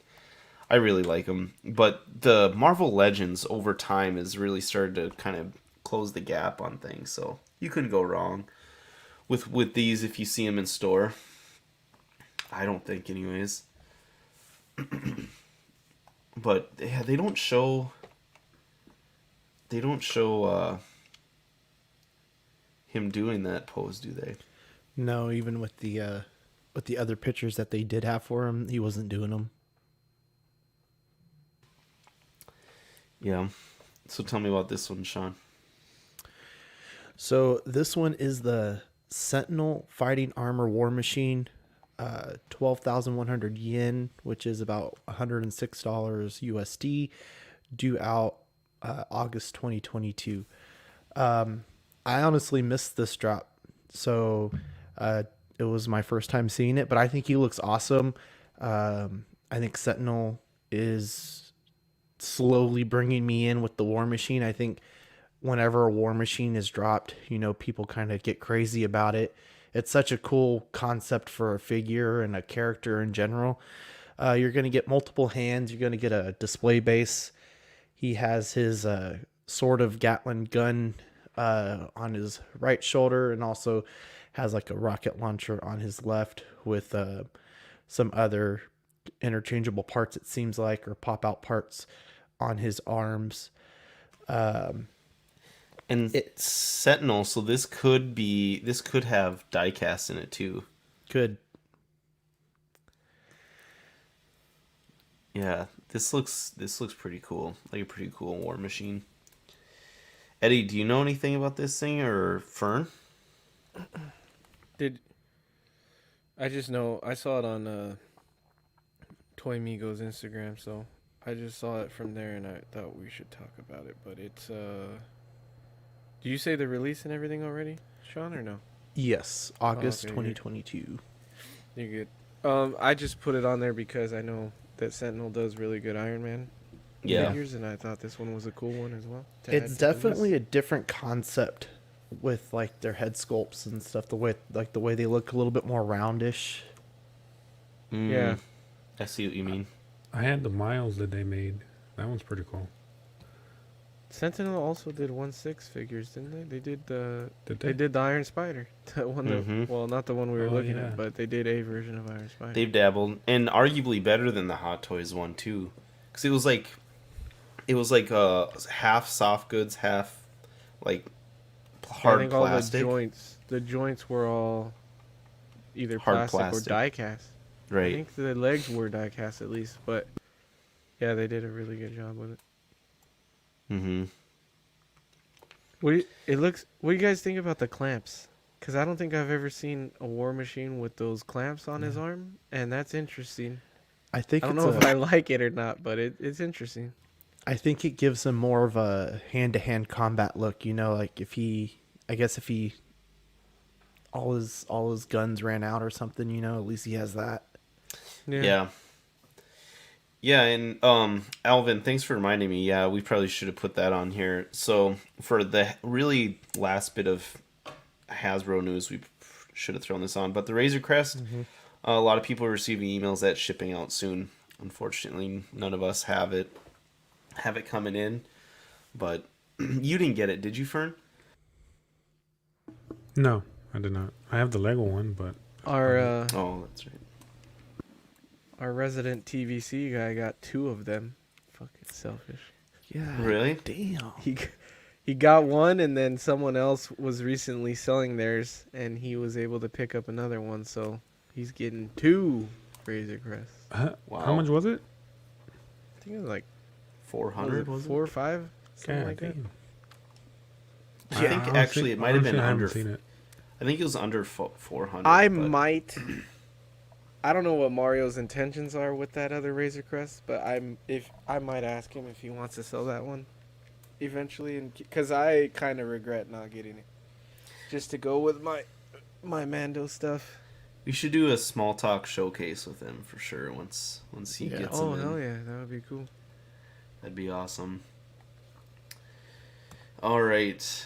I really like them. But the Marvel Legends over time has really started to kind of close the gap on things, so you couldn't go wrong with these if you see them in store. I don't think, anyways. But yeah, they don't show him doing that pose, do they? No, even with the other pictures that they did have for him, he wasn't doing them. Yeah. So tell me about this one, Sean. So this one is the Sentinel Fighting Armor War Machine, 12,100 yen, which is about $106 USD, due out August 2022. I honestly missed this drop, so it was my first time seeing it, but I think he looks awesome. I think Sentinel is slowly bringing me in with the War Machine. I think whenever a War Machine is dropped, people kind of get crazy about it. It's such a cool concept for a figure and a character in general. You're going to get multiple hands. You're going to get a display base. He has his sort of Gatling gun on his right shoulder, and also has like a rocket launcher on his left with some other interchangeable parts, it seems like, or pop out parts on his arms. And it's Sentinel, so this could have diecast in it too. Could. Yeah, this looks pretty cool. Like a pretty cool War Machine. Eddie, do you know anything about this thing, or Fern? I just know I saw it on Toy Migo's Instagram, so I just saw it from there and I thought we should talk about it. But it's do Do you say the release and everything already, Sean, or no? Yes, August okay, 2022. You're good. I just put it on there because I know that Sentinel does really good Iron Man Yeah. figures, and I thought this one was a cool one as well. to It's add to the definitely list. a different concept with like their head sculpts and stuff. The way they look a little bit more roundish. Yeah. I see what you mean. I had the Miles that they made. That one's pretty cool. Sentinel also did 1/6 figures, didn't they? They did the Did they did the Iron Spider, the one that Mhm. well, not the one we were Oh, looking yeah. at, but they did a version of Iron Spider. They've dabbled, and arguably better than the Hot Toys one too, because it was like half soft goods, half like I hard think plastic. all the joints were all either Hard plastic, plastic. or die cast. I Right. think the legs were die cast at least, but yeah, they did a really good job with it. Mm-hmm. What do you guys think about the clamps? Because I don't think I've ever seen a War Machine with those clamps on his arm, and that's interesting. I think I don't it's know if I like it or not, but it's interesting. I think it gives him more of a hand-to-hand combat look. You know, like if he all his guns ran out or something. You know, at least he has that. Yeah. Yeah, and Alvin, thanks for reminding me. Yeah, we probably should have put that on here. So for the really last bit of Hasbro news, we should have thrown this on. But the Razor Crest, a lot of people are receiving emails that shipping out soon. Unfortunately, none of us have it coming in. But you didn't get it, did you, Fern? No, I did not. I have the Lego one, but Our Oh, that's right. our resident TVC guy got 2 of them. Fucking selfish. Yeah. Really? Damn. He got one, and then someone else was recently selling theirs, and he was able to pick up another one, so he's getting 2 Razor Crests. Wow. how much was it? I think it was like 400 was it 4 or 5, something God like that. damn. I think actually it might have been honestly, I haven't under. seen it. I think it was under 400. I but- might. I don't know what Mario's intentions are with that other Razor Crest, but I might ask him if he wants to sell that one eventually, and because I kind of regret not getting it, just to go with my Mando stuff. We should do a small talk showcase with him for sure once he gets Oh him in. hell yeah, that would be cool. That'd be awesome. All right.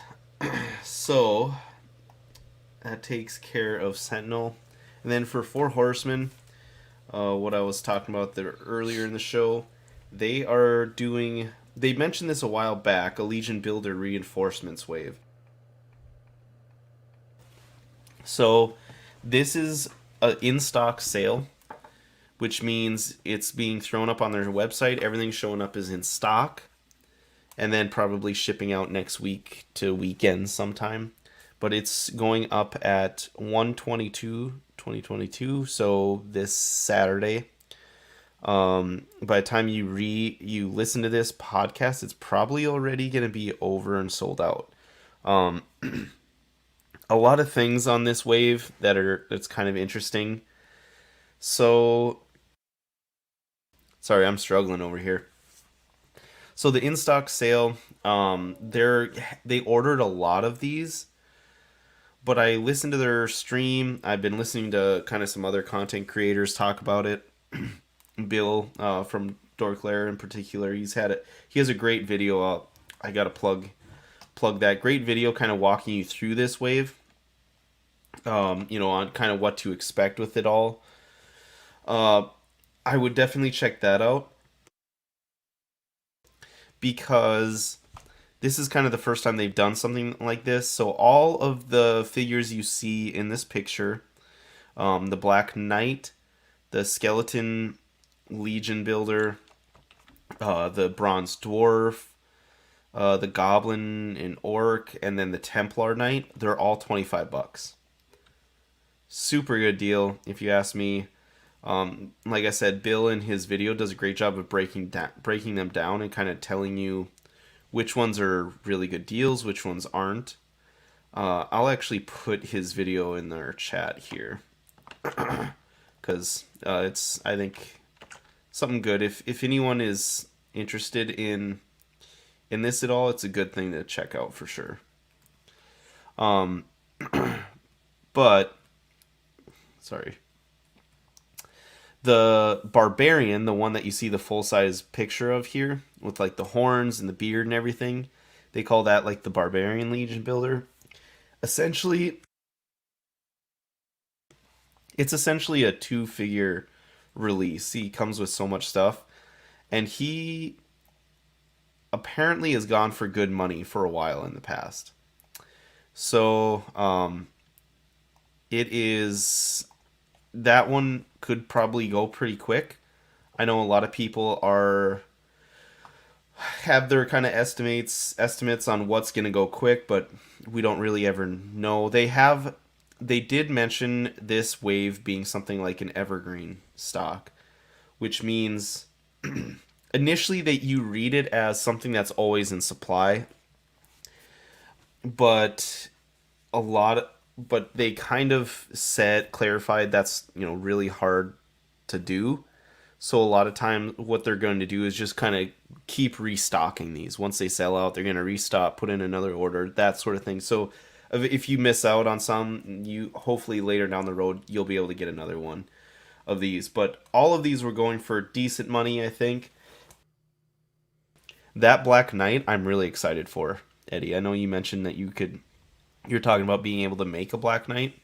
So that takes care of Sentinel. And then for Four Horsemen, what I was talking about there earlier in the show, they mentioned this a while back, a Legion Builder Reinforcements wave. So this is an in-stock sale, which means it's being thrown up on their website. Everything showing up is in stock, and then probably shipping out next week to weekends sometime. But it's going up at 1/22/2022, so this Saturday. By the time you listen to this podcast, it's probably already going to be over and sold out. A lot of things on this wave that's kind of interesting. So, sorry, I'm struggling over here. So the in-stock sale, they ordered a lot of these, but I listened to their stream. I've been listening to kind of some other content creators talk about it. Bill from Dorklair in particular, he has a great video up. I gotta plug that great video, kind of walking you through this wave. On kind of what to expect with it all. I would definitely check that out, because this is kind of the first time they've done something like this. So all of the figures you see in this picture, the Black Knight, the Skeleton Legion Builder, the Bronze Dwarf, the Goblin and Orc, and then the Templar Knight, they're all $25. Super good deal, if you ask me. Like I said, Bill in his video does a great job of breaking them down and kind of telling you which ones are really good deals, which ones aren't. I'll actually put his video in our chat here, because it's, I think, something good. If anyone is interested in this at all, it's a good thing to check out for sure. Um, but sorry. The barbarian, the one that you see the full size picture of here, with like the horns and the beard and everything, they call that like the barbarian legion builder. Essentially, it's essentially a 2-figure release. He comes with so much stuff, and he apparently has gone for good money for a while in the past. So, it is, that one could probably go pretty quick. I know a lot of people have their kind of estimates on what's going to go quick, but we don't really ever know. They did mention this wave being something like an evergreen stock, which means initially that you read it as something that's always in supply, but but they kind of clarified that's, really hard to do. So a lot of times what they're going to do is just kind of keep restocking these. Once they sell out, they're going to restock, put in another order, that sort of thing. So if you miss out on some, you hopefully later down the road you'll be able to get another one of these. But all of these were going for decent money, I think. That Black Knight, I'm really excited for, Eddie. I know you mentioned that you're talking about being able to make a Black Knight.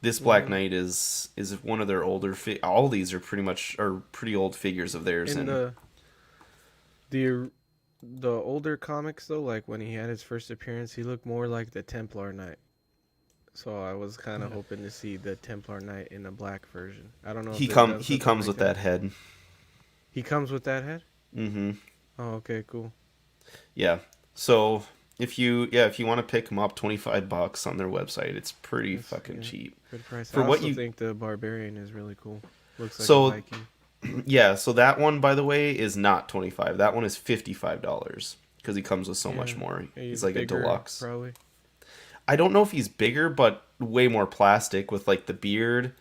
This Black Knight is one of their older. All these are pretty old figures of theirs. In the older comics though, like when he had his first appearance, he looked more like the Templar Knight. So I was kind of hoping to see the Templar Knight in a black version. I don't know. He comes with that head. He comes with that head. Mm-hmm. Oh, okay, cool. Yeah. So if you want to pick them up, $25 on their website. It's pretty fucking cheap. Good price. For I what also you think the Barbarian is really cool. Looks like So- a Viking. Yeah, so that one, by the way, is not 25. That one is $55 because he comes with so much more. Yeah, He's like bigger, a deluxe. probably. I don't know if he's bigger, but way more plastic with like the beard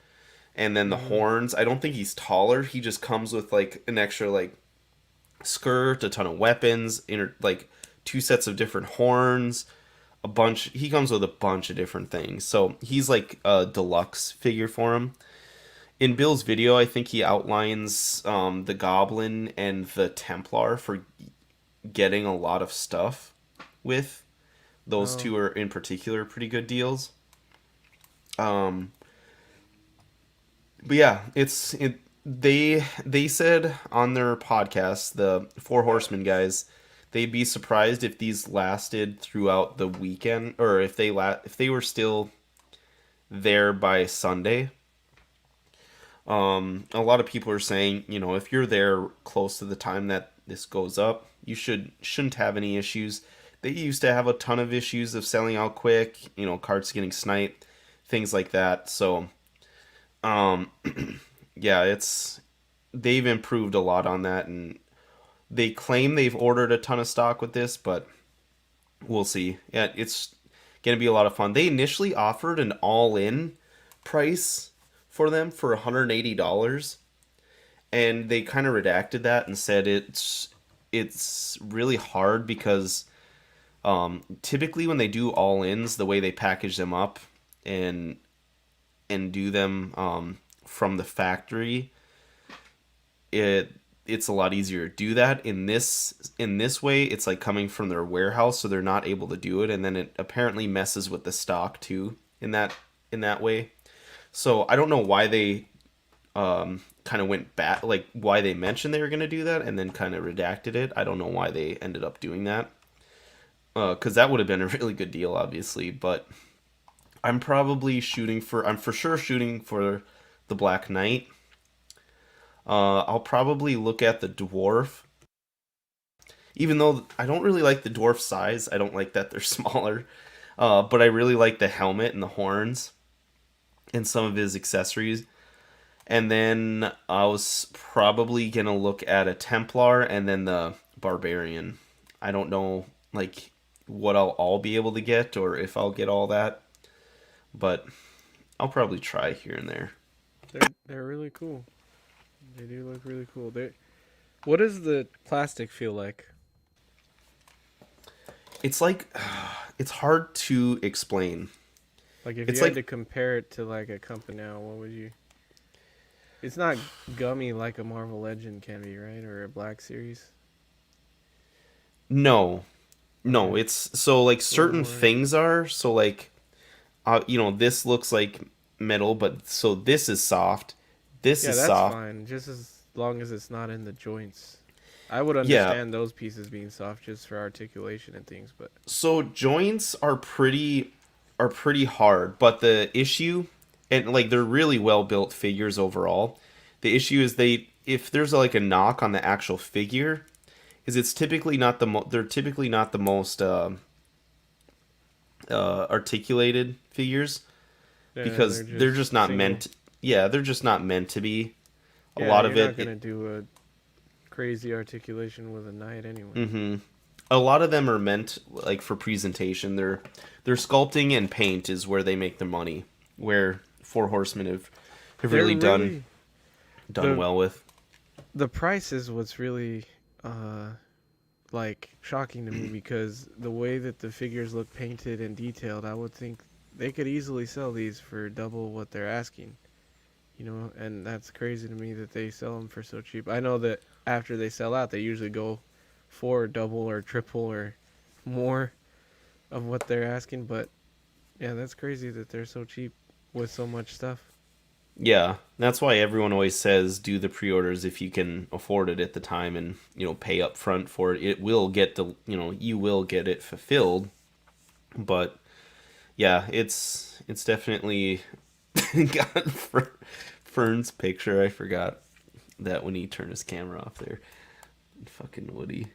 and then the horns. I don't think he's taller. He just comes with like an extra like skirt, a ton of weapons, like 2 sets of different horns, a bunch. He comes with a bunch of different things. So he's like a deluxe figure for him. In Bill's video, I think he outlines the Goblin and the Templar for getting a lot of stuff with. Those two are in particular pretty good deals. But yeah, they said on their podcast, the Four Horsemen guys, they'd be surprised if these lasted throughout the weekend, or if they were still there by Sunday. A lot of people are saying, if you're there close to the time that this goes up, you shouldn't have any issues. They used to have a ton of issues of selling out quick, carts getting sniped, things like that. So, yeah, they've improved a lot on that, and they claim they've ordered a ton of stock with this, but we'll see. Yeah, it's gonna be a lot of fun. They initially offered an all-in price for them for $180, and they kind of redacted that and said it's really hard because typically when they do all-ins, the way they package them up and do them from the factory, it's a lot easier to do that. In this way, it's like coming from their warehouse, so they're not able to do it, and then it apparently messes with the stock too in that way. So I don't know why they kind of went back, like why they mentioned they were going to do that and then kind of redacted it. I don't know why they ended up doing that, because that would have been a really good deal, obviously. But I'm for sure shooting for the Black Knight. I'll probably look at the dwarf, even though I don't really like the dwarf size. I don't like that they're smaller, but I really like the helmet and the horns and some of his accessories. And then I was probably gonna look at a Templar and then the Barbarian. I don't know like what I'll all be able to get or if I'll get all that, but I'll probably try here and there. They're really cool. They do look really cool. What does the plastic feel like? it's like it's hard to explain. Like if It's you had like to compare it to like a Campanile, what would you? It's not gummy like a Marvel Legend can be, right? Or a Black Series. no, no. Okay. It's so like It's a little certain more. things are so like this looks like metal, but so this is soft. This Yeah, is that's soft. fine. Just as long as it's not in the joints. I would Yeah. understand those pieces being soft just for articulation and things, but So joints are pretty hard, but the issue and like they're really well built figures overall. The issue is they if there's like a knock on the actual figure, is it's typically not they're typically not the most articulated figures yeah, because they're just not single. meant. Yeah, they're just not meant to be. A Yeah, lot you're of not it, gonna do a crazy articulation with a knight anyway. a lot of them are meant like for presentation. They're sculpting and paint is where they make their money. Where Four Horsemen have They're really really done the well with. the price is what's really like shocking to me because the way that the figures look painted and detailed, I would think they could easily sell these for double what they're asking. You know, and that's crazy to me that they sell them for so cheap. I know that after they sell out, they usually go for double or triple or more of what they're asking. But yeah, that's crazy that they're so cheap with so much stuff. Yeah, that's why everyone always says do the pre-orders if you can afford it at the time and pay up front for it. It will get you will get it fulfilled. But yeah, it's definitely got Fern's picture. I forgot that when he turned his camera off there. Fucking Woody.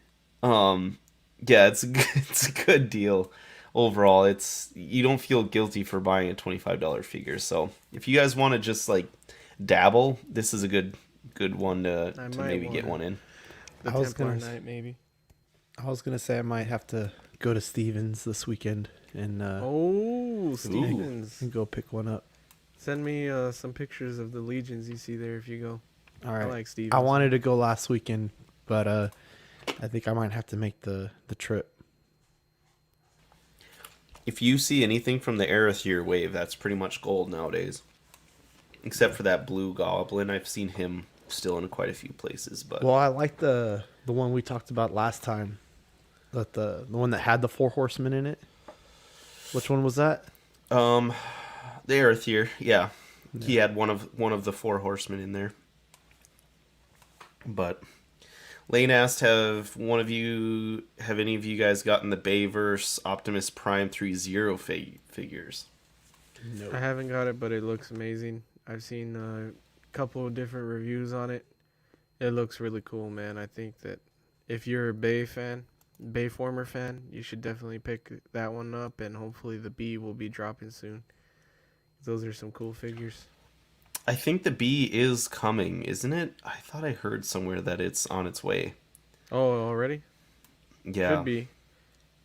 Yeah, it's a good, it's a good deal overall. It's you don't feel guilty for buying a $25 figure. So if you guys want to just like dabble, this is a good one I to might maybe want get one in. the I was Templar gonna Knight maybe. I was gonna say I might have to go to Stevens this weekend and Oh, Stevens. and go pick one up. Send me some pictures of the legions you see there if you go. All I right. like Stevens. I wanted to go last weekend, but I think I might have to make the trip. If you see anything from the Arethyr wave, that's pretty much gold nowadays. Except for that blue goblin, I've seen him still in quite a few places. But Well, I like the one we talked about last time, that the one that had the Four Horsemen in it. Which one was that? the Arethyr, yeah, he had one of the Four Horsemen in there. But Lane asked, have any of you guys gotten the Bayverse Optimus Prime 3-0 figures? I haven't got it, but it looks amazing. I've seen a couple of different reviews on it. It looks really cool, man. I think that if you're a Bayformer fan, you should definitely pick that one up, and hopefully the B will be dropping soon. Those are some cool figures. I think the B is coming, isn't it? I thought I heard somewhere that it's on its way. Oh, already? Yeah. Should be.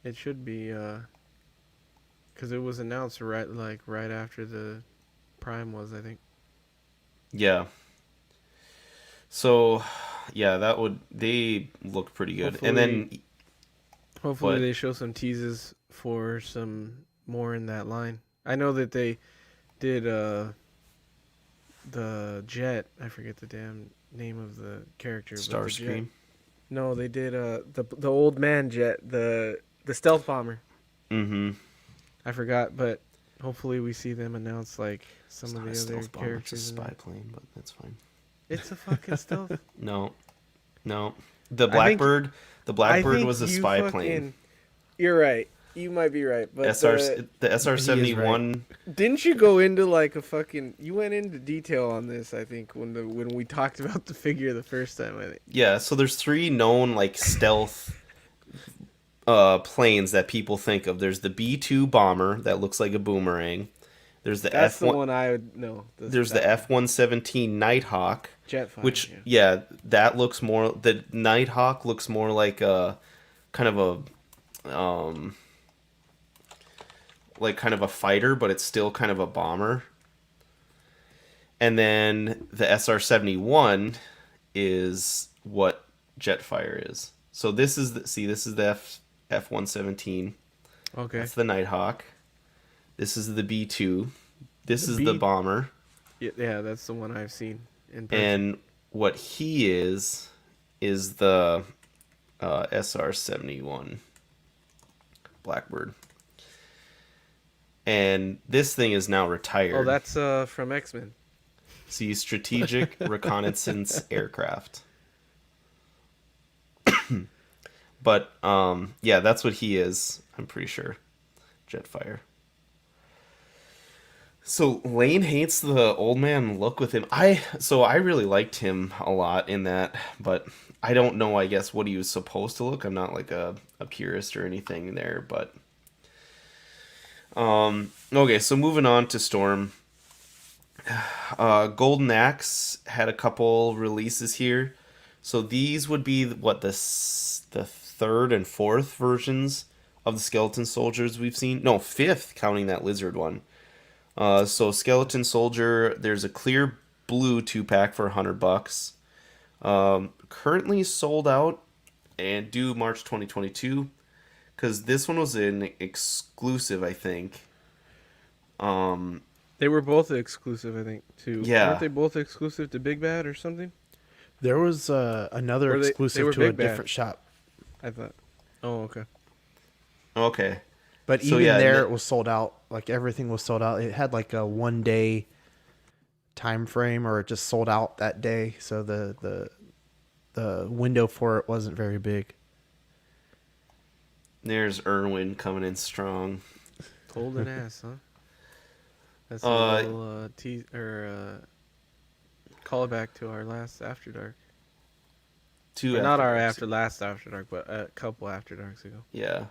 It should be, because it was announced right after the Prime was, I think. Yeah. So, yeah, they look pretty good. And then Hopefully what? they show some teases for some more in that line. I know that they did the Jet. I forget the damn name of the character. but the Jet- Starscream. No, they did the old man Jet, the stealth bomber. Mm-hmm. I forgot, but hopefully we see them announce like some It's of not the a other stealth bomber, it's a characters. In spy there. plane, but that's fine. It's a fucking stealth. No. The I think- Blackbird was a spy plane. You're right. You might be right, but The SR-71. didn't you go into like a fucking? You went into detail on this, I think, when we talked about the figure the first time. I think. Yeah, so there's 3 known like stealth planes that people think of. There's the B-2 bomber that looks like a boomerang. There's the That's F1. the one I would know. There's the F-117 Nighthawk, Jetfire, which yeah. that looks more. The Nighthawk looks more like a kind of a fighter, but it's still kind of a bomber. And then the SR-71 is what Jetfire is. So this is the F-117. Okay. That's the Nighthawk. This is the B-2. This The is the B- bomber. Yeah, that's the one I've seen in person. And what he is the SR-71 Blackbird. And this thing is now retired. Oh, that's from X-Men. See, strategic reconnaissance aircraft. But yeah, that's what he is. I'm pretty sure. Jetfire. So Lane hates the old man look with him. I really liked him a lot in that, but I don't know, I guess, what he was supposed to look. I'm not like a purist or anything there, but okay, so moving on to Storm. Golden Axe had a couple releases here. So these would be the third and fourth versions of the Skeleton Soldiers we've seen. No, fifth, counting that lizard one. So Skeleton Soldier, there's a clear blue 2-pack for $100. Currently sold out and due March 2022. Because this one was an exclusive, I think. They were both exclusive, I think, too. Yeah. Weren't they both exclusive to Big Bad or something? There was another Or they exclusive were to a Big Bad. different shop, I thought. Oh, okay. Okay. but So, even yeah, there and it was sold out. Like everything was sold out. It had like a 1 day time frame, or it just sold out that day. So the window for it wasn't very big. There's Irwin coming in strong. Golden Ass, huh? That's a little callback to our last After Dark. Or not our last After Dark, but a couple After Darks ago. Yeah.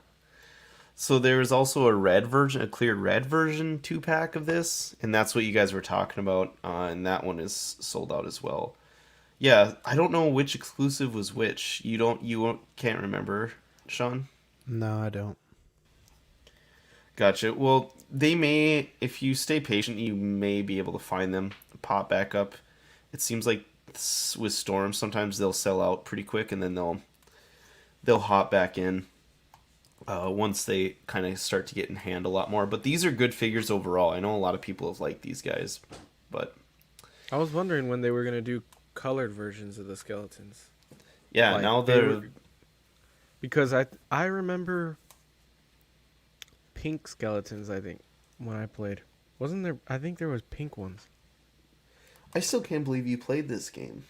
So there was also a red version, a clear red version 2-pack of this, and that's what you guys were talking about, and that one is sold out as well. Yeah, I don't know which exclusive was which. Can't remember, Sean? No, I don't. Gotcha. Well, they may, if you stay patient, you may be able to find them, pop back up. It seems like with Storm, sometimes they'll sell out pretty quick, and then they'll hop back in once they kind of start to get in hand a lot more. But these are good figures overall. I know a lot of people have liked these guys, but I was wondering when they were going to do colored versions of the skeletons. yeah, Like, now they they're... were- Because I remember pink skeletons, I think, when I played. Wasn't there? I think there was pink ones. I still can't believe you played this game.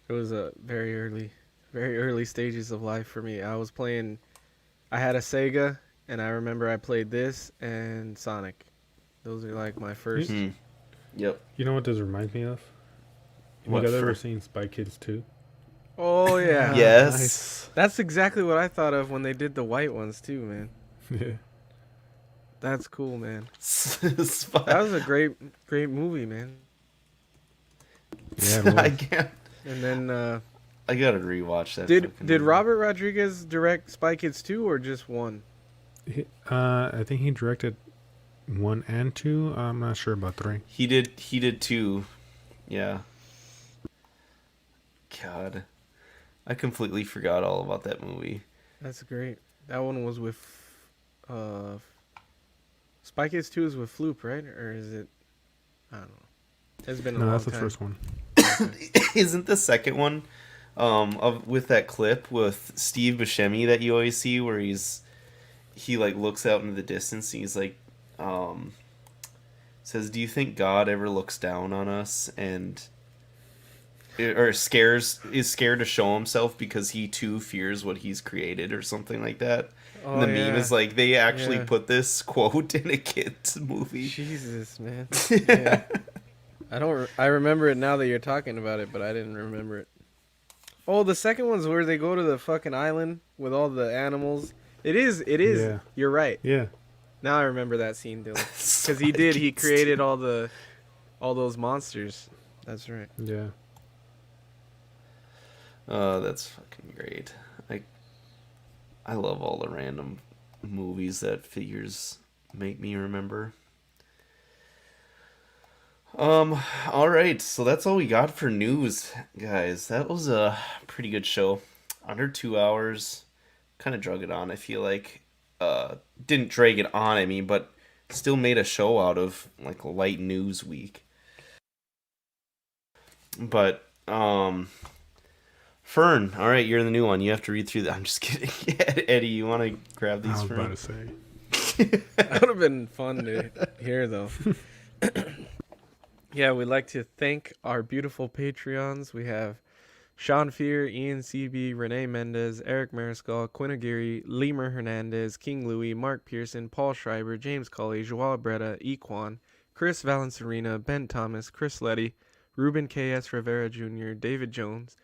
It was a very early stages of life for me. I was playing. I had a Sega, and I remember I played this and Sonic. Those are like my first. Yep. You know what this reminds me of? Have What you guys ever for? seen Spy Kids 2? Oh yeah. Yes. Nice. That's exactly what I thought of when they did the white ones too, man. Yeah. That's cool, man. Spy- That was a great movie, man. Yeah, it I was. can't. And then I gotta rewatch that. did fucking did movie. Robert Rodriguez direct Spy Kids 2 or just one? I think he directed 1 and 2. I'm not sure about 3. He did too. Yeah. God. I completely forgot all about that movie. That's great. That one was with Spy Kids 2 is with Floop, right? Or is it? I don't know. It's been a No, long that's the time. first one. Isn't the second one with that clip with Steve Buscemi that you always see where he like looks out into the distance and he's like says, "Do you think God ever looks down on us and or is scared to show himself because he too fears what he's created," or something like that? Oh, And the meme yeah. is like they actually Yeah. put this quote in a kid's movie. Jesus, man. Yeah. I remember it now that you're talking about it, but I didn't remember it. Oh, the second one's where they go to the fucking island with all the animals. It is. Yeah. You're right. Yeah. Now I remember that scene, Dylan. Because Spy he Kids created all those monsters. That's right. Yeah. Oh, that's fucking great. I love all the random movies that figures make me remember. All right, so that's all we got for news, guys. That was a pretty good show. Under 2 hours. kind of drug it on. I feel like didn't drag it on. I mean, but still made a show out of like light news week. But Fern, all right, you're the new one. You have to read through that. I'm just kidding. Eddie, you want to grab these I was for about me? to say. That would have been fun to hear, though. Yeah, we'd like to thank our beautiful Patreons. We have Sean Fear, Ian CB, Renee Mendez, Eric Mariscal, Quinn Aguirre, Lemur Hernandez, King Louie, Mark Pearson, Paul Schreiber, James Colley, Joao Bretta, Equan, Chris Valencerina, Ben Thomas, Chris Letty, Ruben K.S. Rivera Jr., David Jones,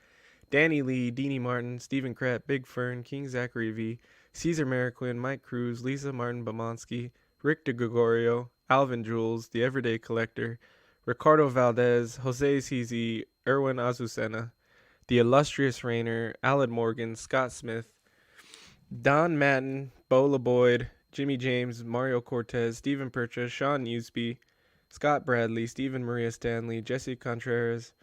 Danny Lee, Deanie Martin, Stephen Kratt, Big Fern, King Zachary V, Caesar Mariquin, Mike Cruz, Lisa Martin Bomonsky, Rick DeGregorio, Alvin Jules, The Everyday Collector, Ricardo Valdez, Jose CZ, Erwin Azucena, The Illustrious Rainer, Alan Morgan, Scott Smith, Don Madden, Bo LeBoyd, Jimmy James, Mario Cortez, Stephen Percha, Sean Usby, Scott Bradley, Stephen Maria Stanley, Jesse Contreras,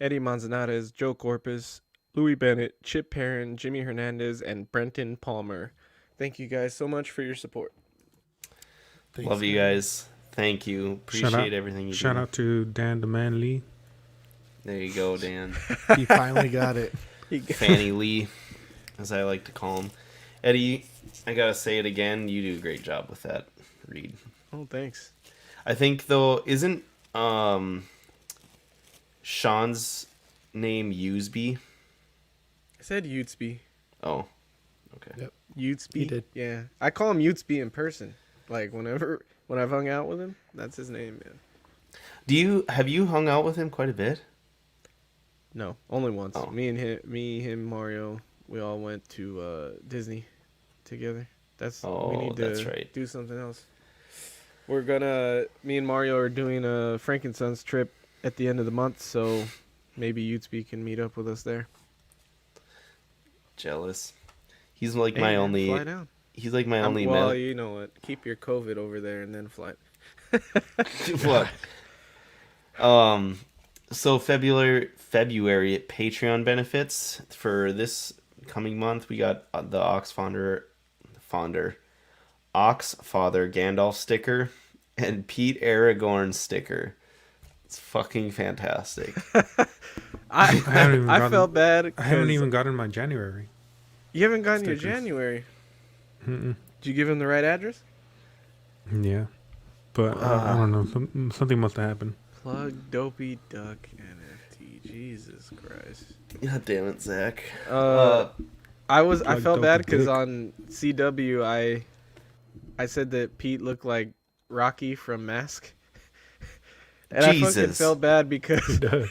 Eddie Manzanares, Joe Corpus, Louis Bennett, Chip Perrin, Jimmy Hernandez, and Brenton Palmer. Thank you guys so much for your support. Thanks, Love you man. guys. Thank you. Appreciate everything you Shout do. out to Dan the Man Lee. There you go, Dan. He finally got it. Fanny Lee, as I like to call him. Eddie, I gotta say it again. You do a great job with that read. Oh, thanks. I think though, isn't Sean's name Usby? I said Utesby. Oh, okay. Yep. Utesby? He did. Yeah. I call him Utesby in person. Like, when I've hung out with him, that's his name, man. Have you hung out with him quite a bit? No, only once. Oh. Me, him, Mario, we all went to Disney together. We need to that's right. do something else. Me and Mario are doing a Frankenstein's trip at the end of the month, so maybe Utesby can meet up with us there. Jealous. He's like Hey, my man, only. fly down. He's like my only. Well, you know what? Keep your COVID over there and then fly. What? So February Patreon benefits for this coming month, we got the Oxfather Gandalf sticker and Pete Aragorn sticker. It's fucking fantastic. I felt bad. I haven't 'cause even gotten my January. You haven't gotten your stickers. January. Mm-mm. Did you give him the right address? Yeah, but I don't know. Something must have happened. Plug Dopey Duck NFT. Jesus Christ. God damn it, Zach. I Plug felt Dopey bad because Dick. on CW I said that Pete looked like Rocky from Mask. And I fucking Jesus. felt bad because It does.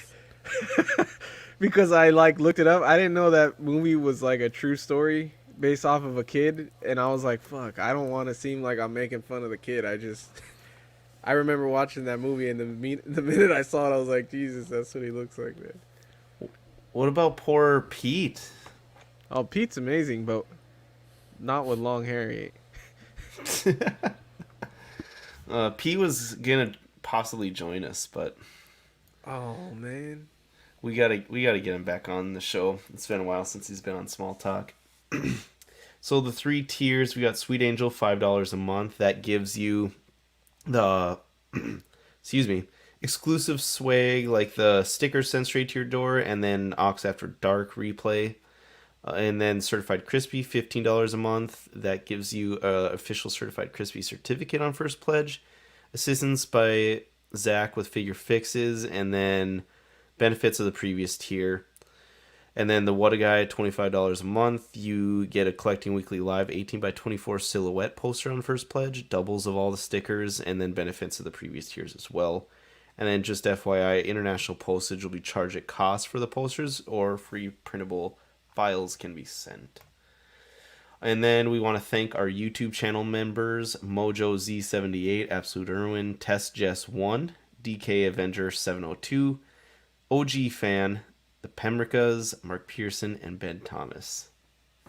because I looked it up. I didn't know that movie was like a true story based off of a kid, and I was like, fuck, I don't want to seem like I'm making fun of the kid. I remember watching that movie, and the minute I saw it, I was like, Jesus, that's what he looks like, man. What about poor Pete? Oh, Pete's amazing, but not with long hair. He ain't. Pete was gonna possibly join us, but Oh man. we gotta get him back on the show. It's been a while since he's been on Small Talk. So the 3 tiers, we got Sweet Angel, $5 a month. That gives you the exclusive swag like the stickers sent straight to your door, and then Ox After Dark replay. And then Certified Crispy, $15 a month. That gives you a official Certified Crispy certificate on first pledge. Assistance by Zach with figure fixes, and then benefits of the previous tier. And then the What a Guy, $25 a month. You get a Collecting Weekly Live 18 by 24 silhouette poster on first pledge, doubles of all the stickers, and then benefits of the previous tiers as well. And then just FYI, international postage will be charged at cost for the posters, or free printable files can be sent. And then we want to thank our YouTube channel members: Mojo Z78, Absolute Irwin, Test Jess 1, DK Avenger 702, OG Fan, the Pemricas, Mark Pearson, and Ben Thomas.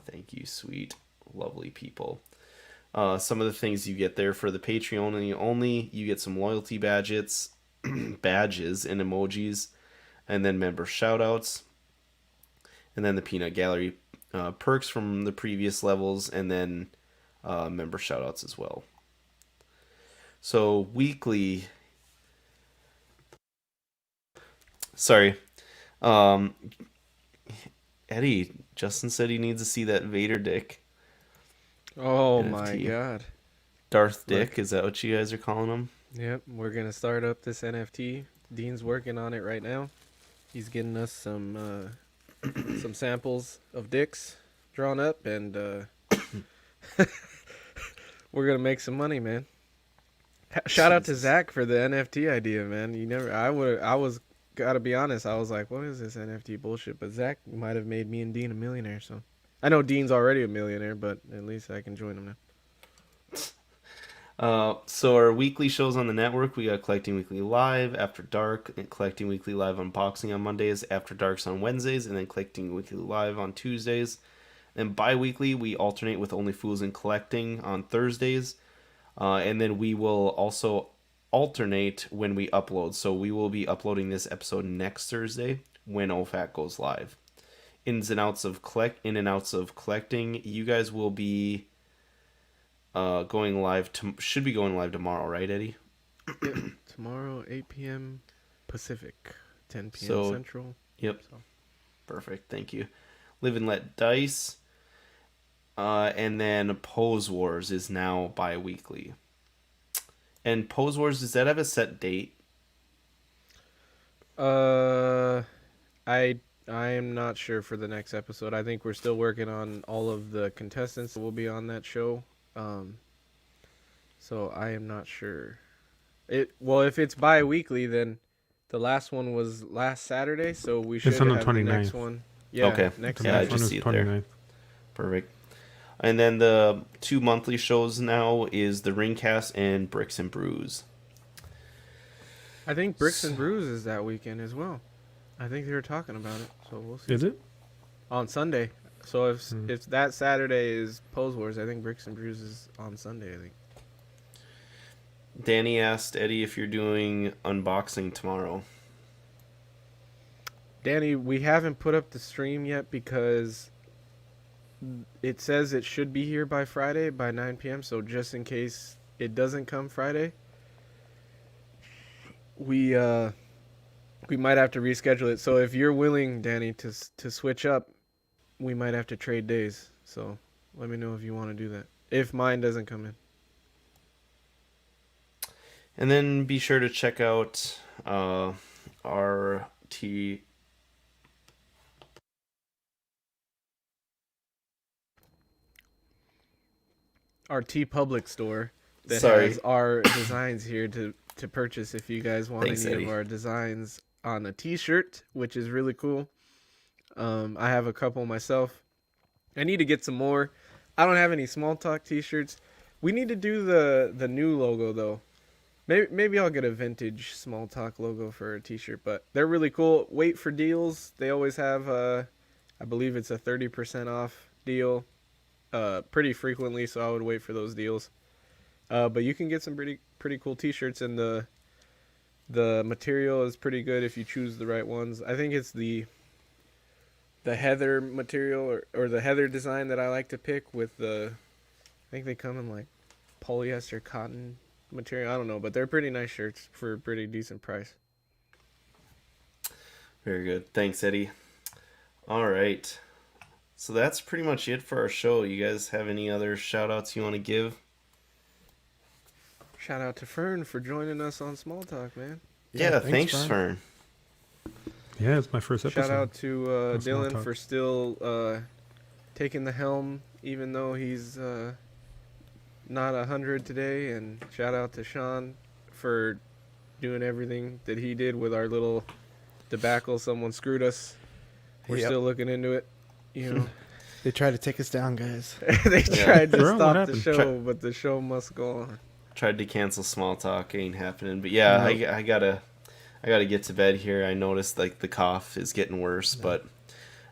Thank you, sweet, lovely people. Some of the things you get there for the Patreon only, you get some loyalty badges and emojis, and then member shoutouts. And then the Peanut Gallery perks from the previous levels, and then member shoutouts as well. So weekly. Sorry. Eddie, Justin said he needs to see that Vader dick. Oh NFT. my god. Darth Dick, is that what you guys are calling him? Yep, we're gonna start up this NFT. Dean's working on it right now. He's getting us some samples of dicks drawn up, and we're gonna make some money, man. Shout out to Zach for the NFT idea, man. I was gotta be honest. I was like, what is this NFT bullshit? But Zach might have made me and Dean a millionaire. So I know Dean's already a millionaire, but at least I can join him now. So our weekly shows on the network, we got Collecting Weekly Live, After Dark, and Collecting Weekly Live Unboxing on Mondays, After Darks on Wednesdays, and then Collecting Weekly Live on Tuesdays. And bi-weekly, we alternate with Only Fools and Collecting on Thursdays. And then we will also alternate when we upload. So we will be uploading this episode next Thursday when OFAC goes live. Ins and outs of collecting, you guys will be should be going live tomorrow, right, Eddie? Yep. Tomorrow, 8 p.m. Pacific, 10 p.m. So, Central. Yep. So. Perfect. Thank you. Live and Let Dice. And then Pose Wars is now bi-weekly. And Pose Wars, does that have a set date? I am not sure for the next episode. I think we're still working on all of the contestants that will be on that show. So I am not sure. If it's bi-weekly, then the last one was last Saturday, so we should It's on the have the 29th. next one. Yeah, Okay. next Yeah, I Saturday. just see it there. 29th. Perfect. And then the 2 monthly shows now is the Ringcast and Bricks and Brews. I think Bricks and Brews is that weekend as well. I think they were talking about it, so we'll see. Is it? On Sunday. So if that Saturday is Pose Wars, I think Bricks and Brews is on Sunday, I think. Danny asked Eddie if you're doing unboxing tomorrow. Danny, we haven't put up the stream yet because it says it should be here by Friday by 9 p.m. So just in case it doesn't come Friday, we might have to reschedule it. So if you're willing, Danny, to switch up, we might have to trade days. So let me know if you want to do that. If mine doesn't come in. And then be sure to check out our T Public store that Sorry. has our designs here to purchase if you guys want Thanks, any Eddie. of our designs on a t-shirt, which is really cool. I have a couple myself. I need to get some more. I don't have any Small Talk t-shirts. We need to do the new logo though. Maybe I'll get a vintage Small Talk logo for a t-shirt, but they're really cool. Wait for deals. They always have I believe it's a 30% off deal pretty frequently, so I would wait for those deals. But you can get some pretty cool t-shirts, and the material is pretty good if you choose the right ones. I think it's the heather material or the heather design that I like to pick with I think they come in like polyester cotton material. I don't know, but they're pretty nice shirts for a pretty decent price. Very good. Thanks, Eddie. All right. So that's pretty much it for our show. You guys have any other shout outs you want to give? Shout out to Fern for joining us on Small Talk, man. Yeah, thanks, thanks, Fern. Yeah, it's my first episode. Shout out to of Small Dylan Talk. for still taking the helm, even though he's not 100 today. And shout out to Sean for doing everything that he did with our little debacle. Someone screwed us. We're Yep. still looking into it. You know, They tried to take us down, guys. they tried to For real? What stop the happened? show, but the show must go on. Tried to cancel Small Talk, ain't happening. But yeah, I gotta get to bed here. I noticed like the cough is getting worse, but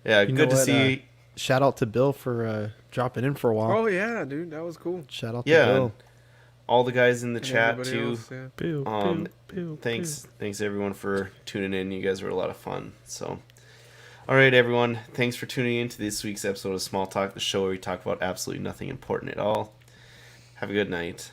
yeah, You know good to what, see. Shout out to Bill for dropping in for a while. Oh yeah, dude, that was cool. Shout out to Yeah, Bill. and all the guys in the And chat everybody too. else, yeah. Pew, Um, pew, pew, Thanks everyone for tuning in. You guys were a lot of fun. So, All right, everyone. Thanks for tuning in to this week's episode of Small Talk, the show where we talk about absolutely nothing important at all. Have a good night.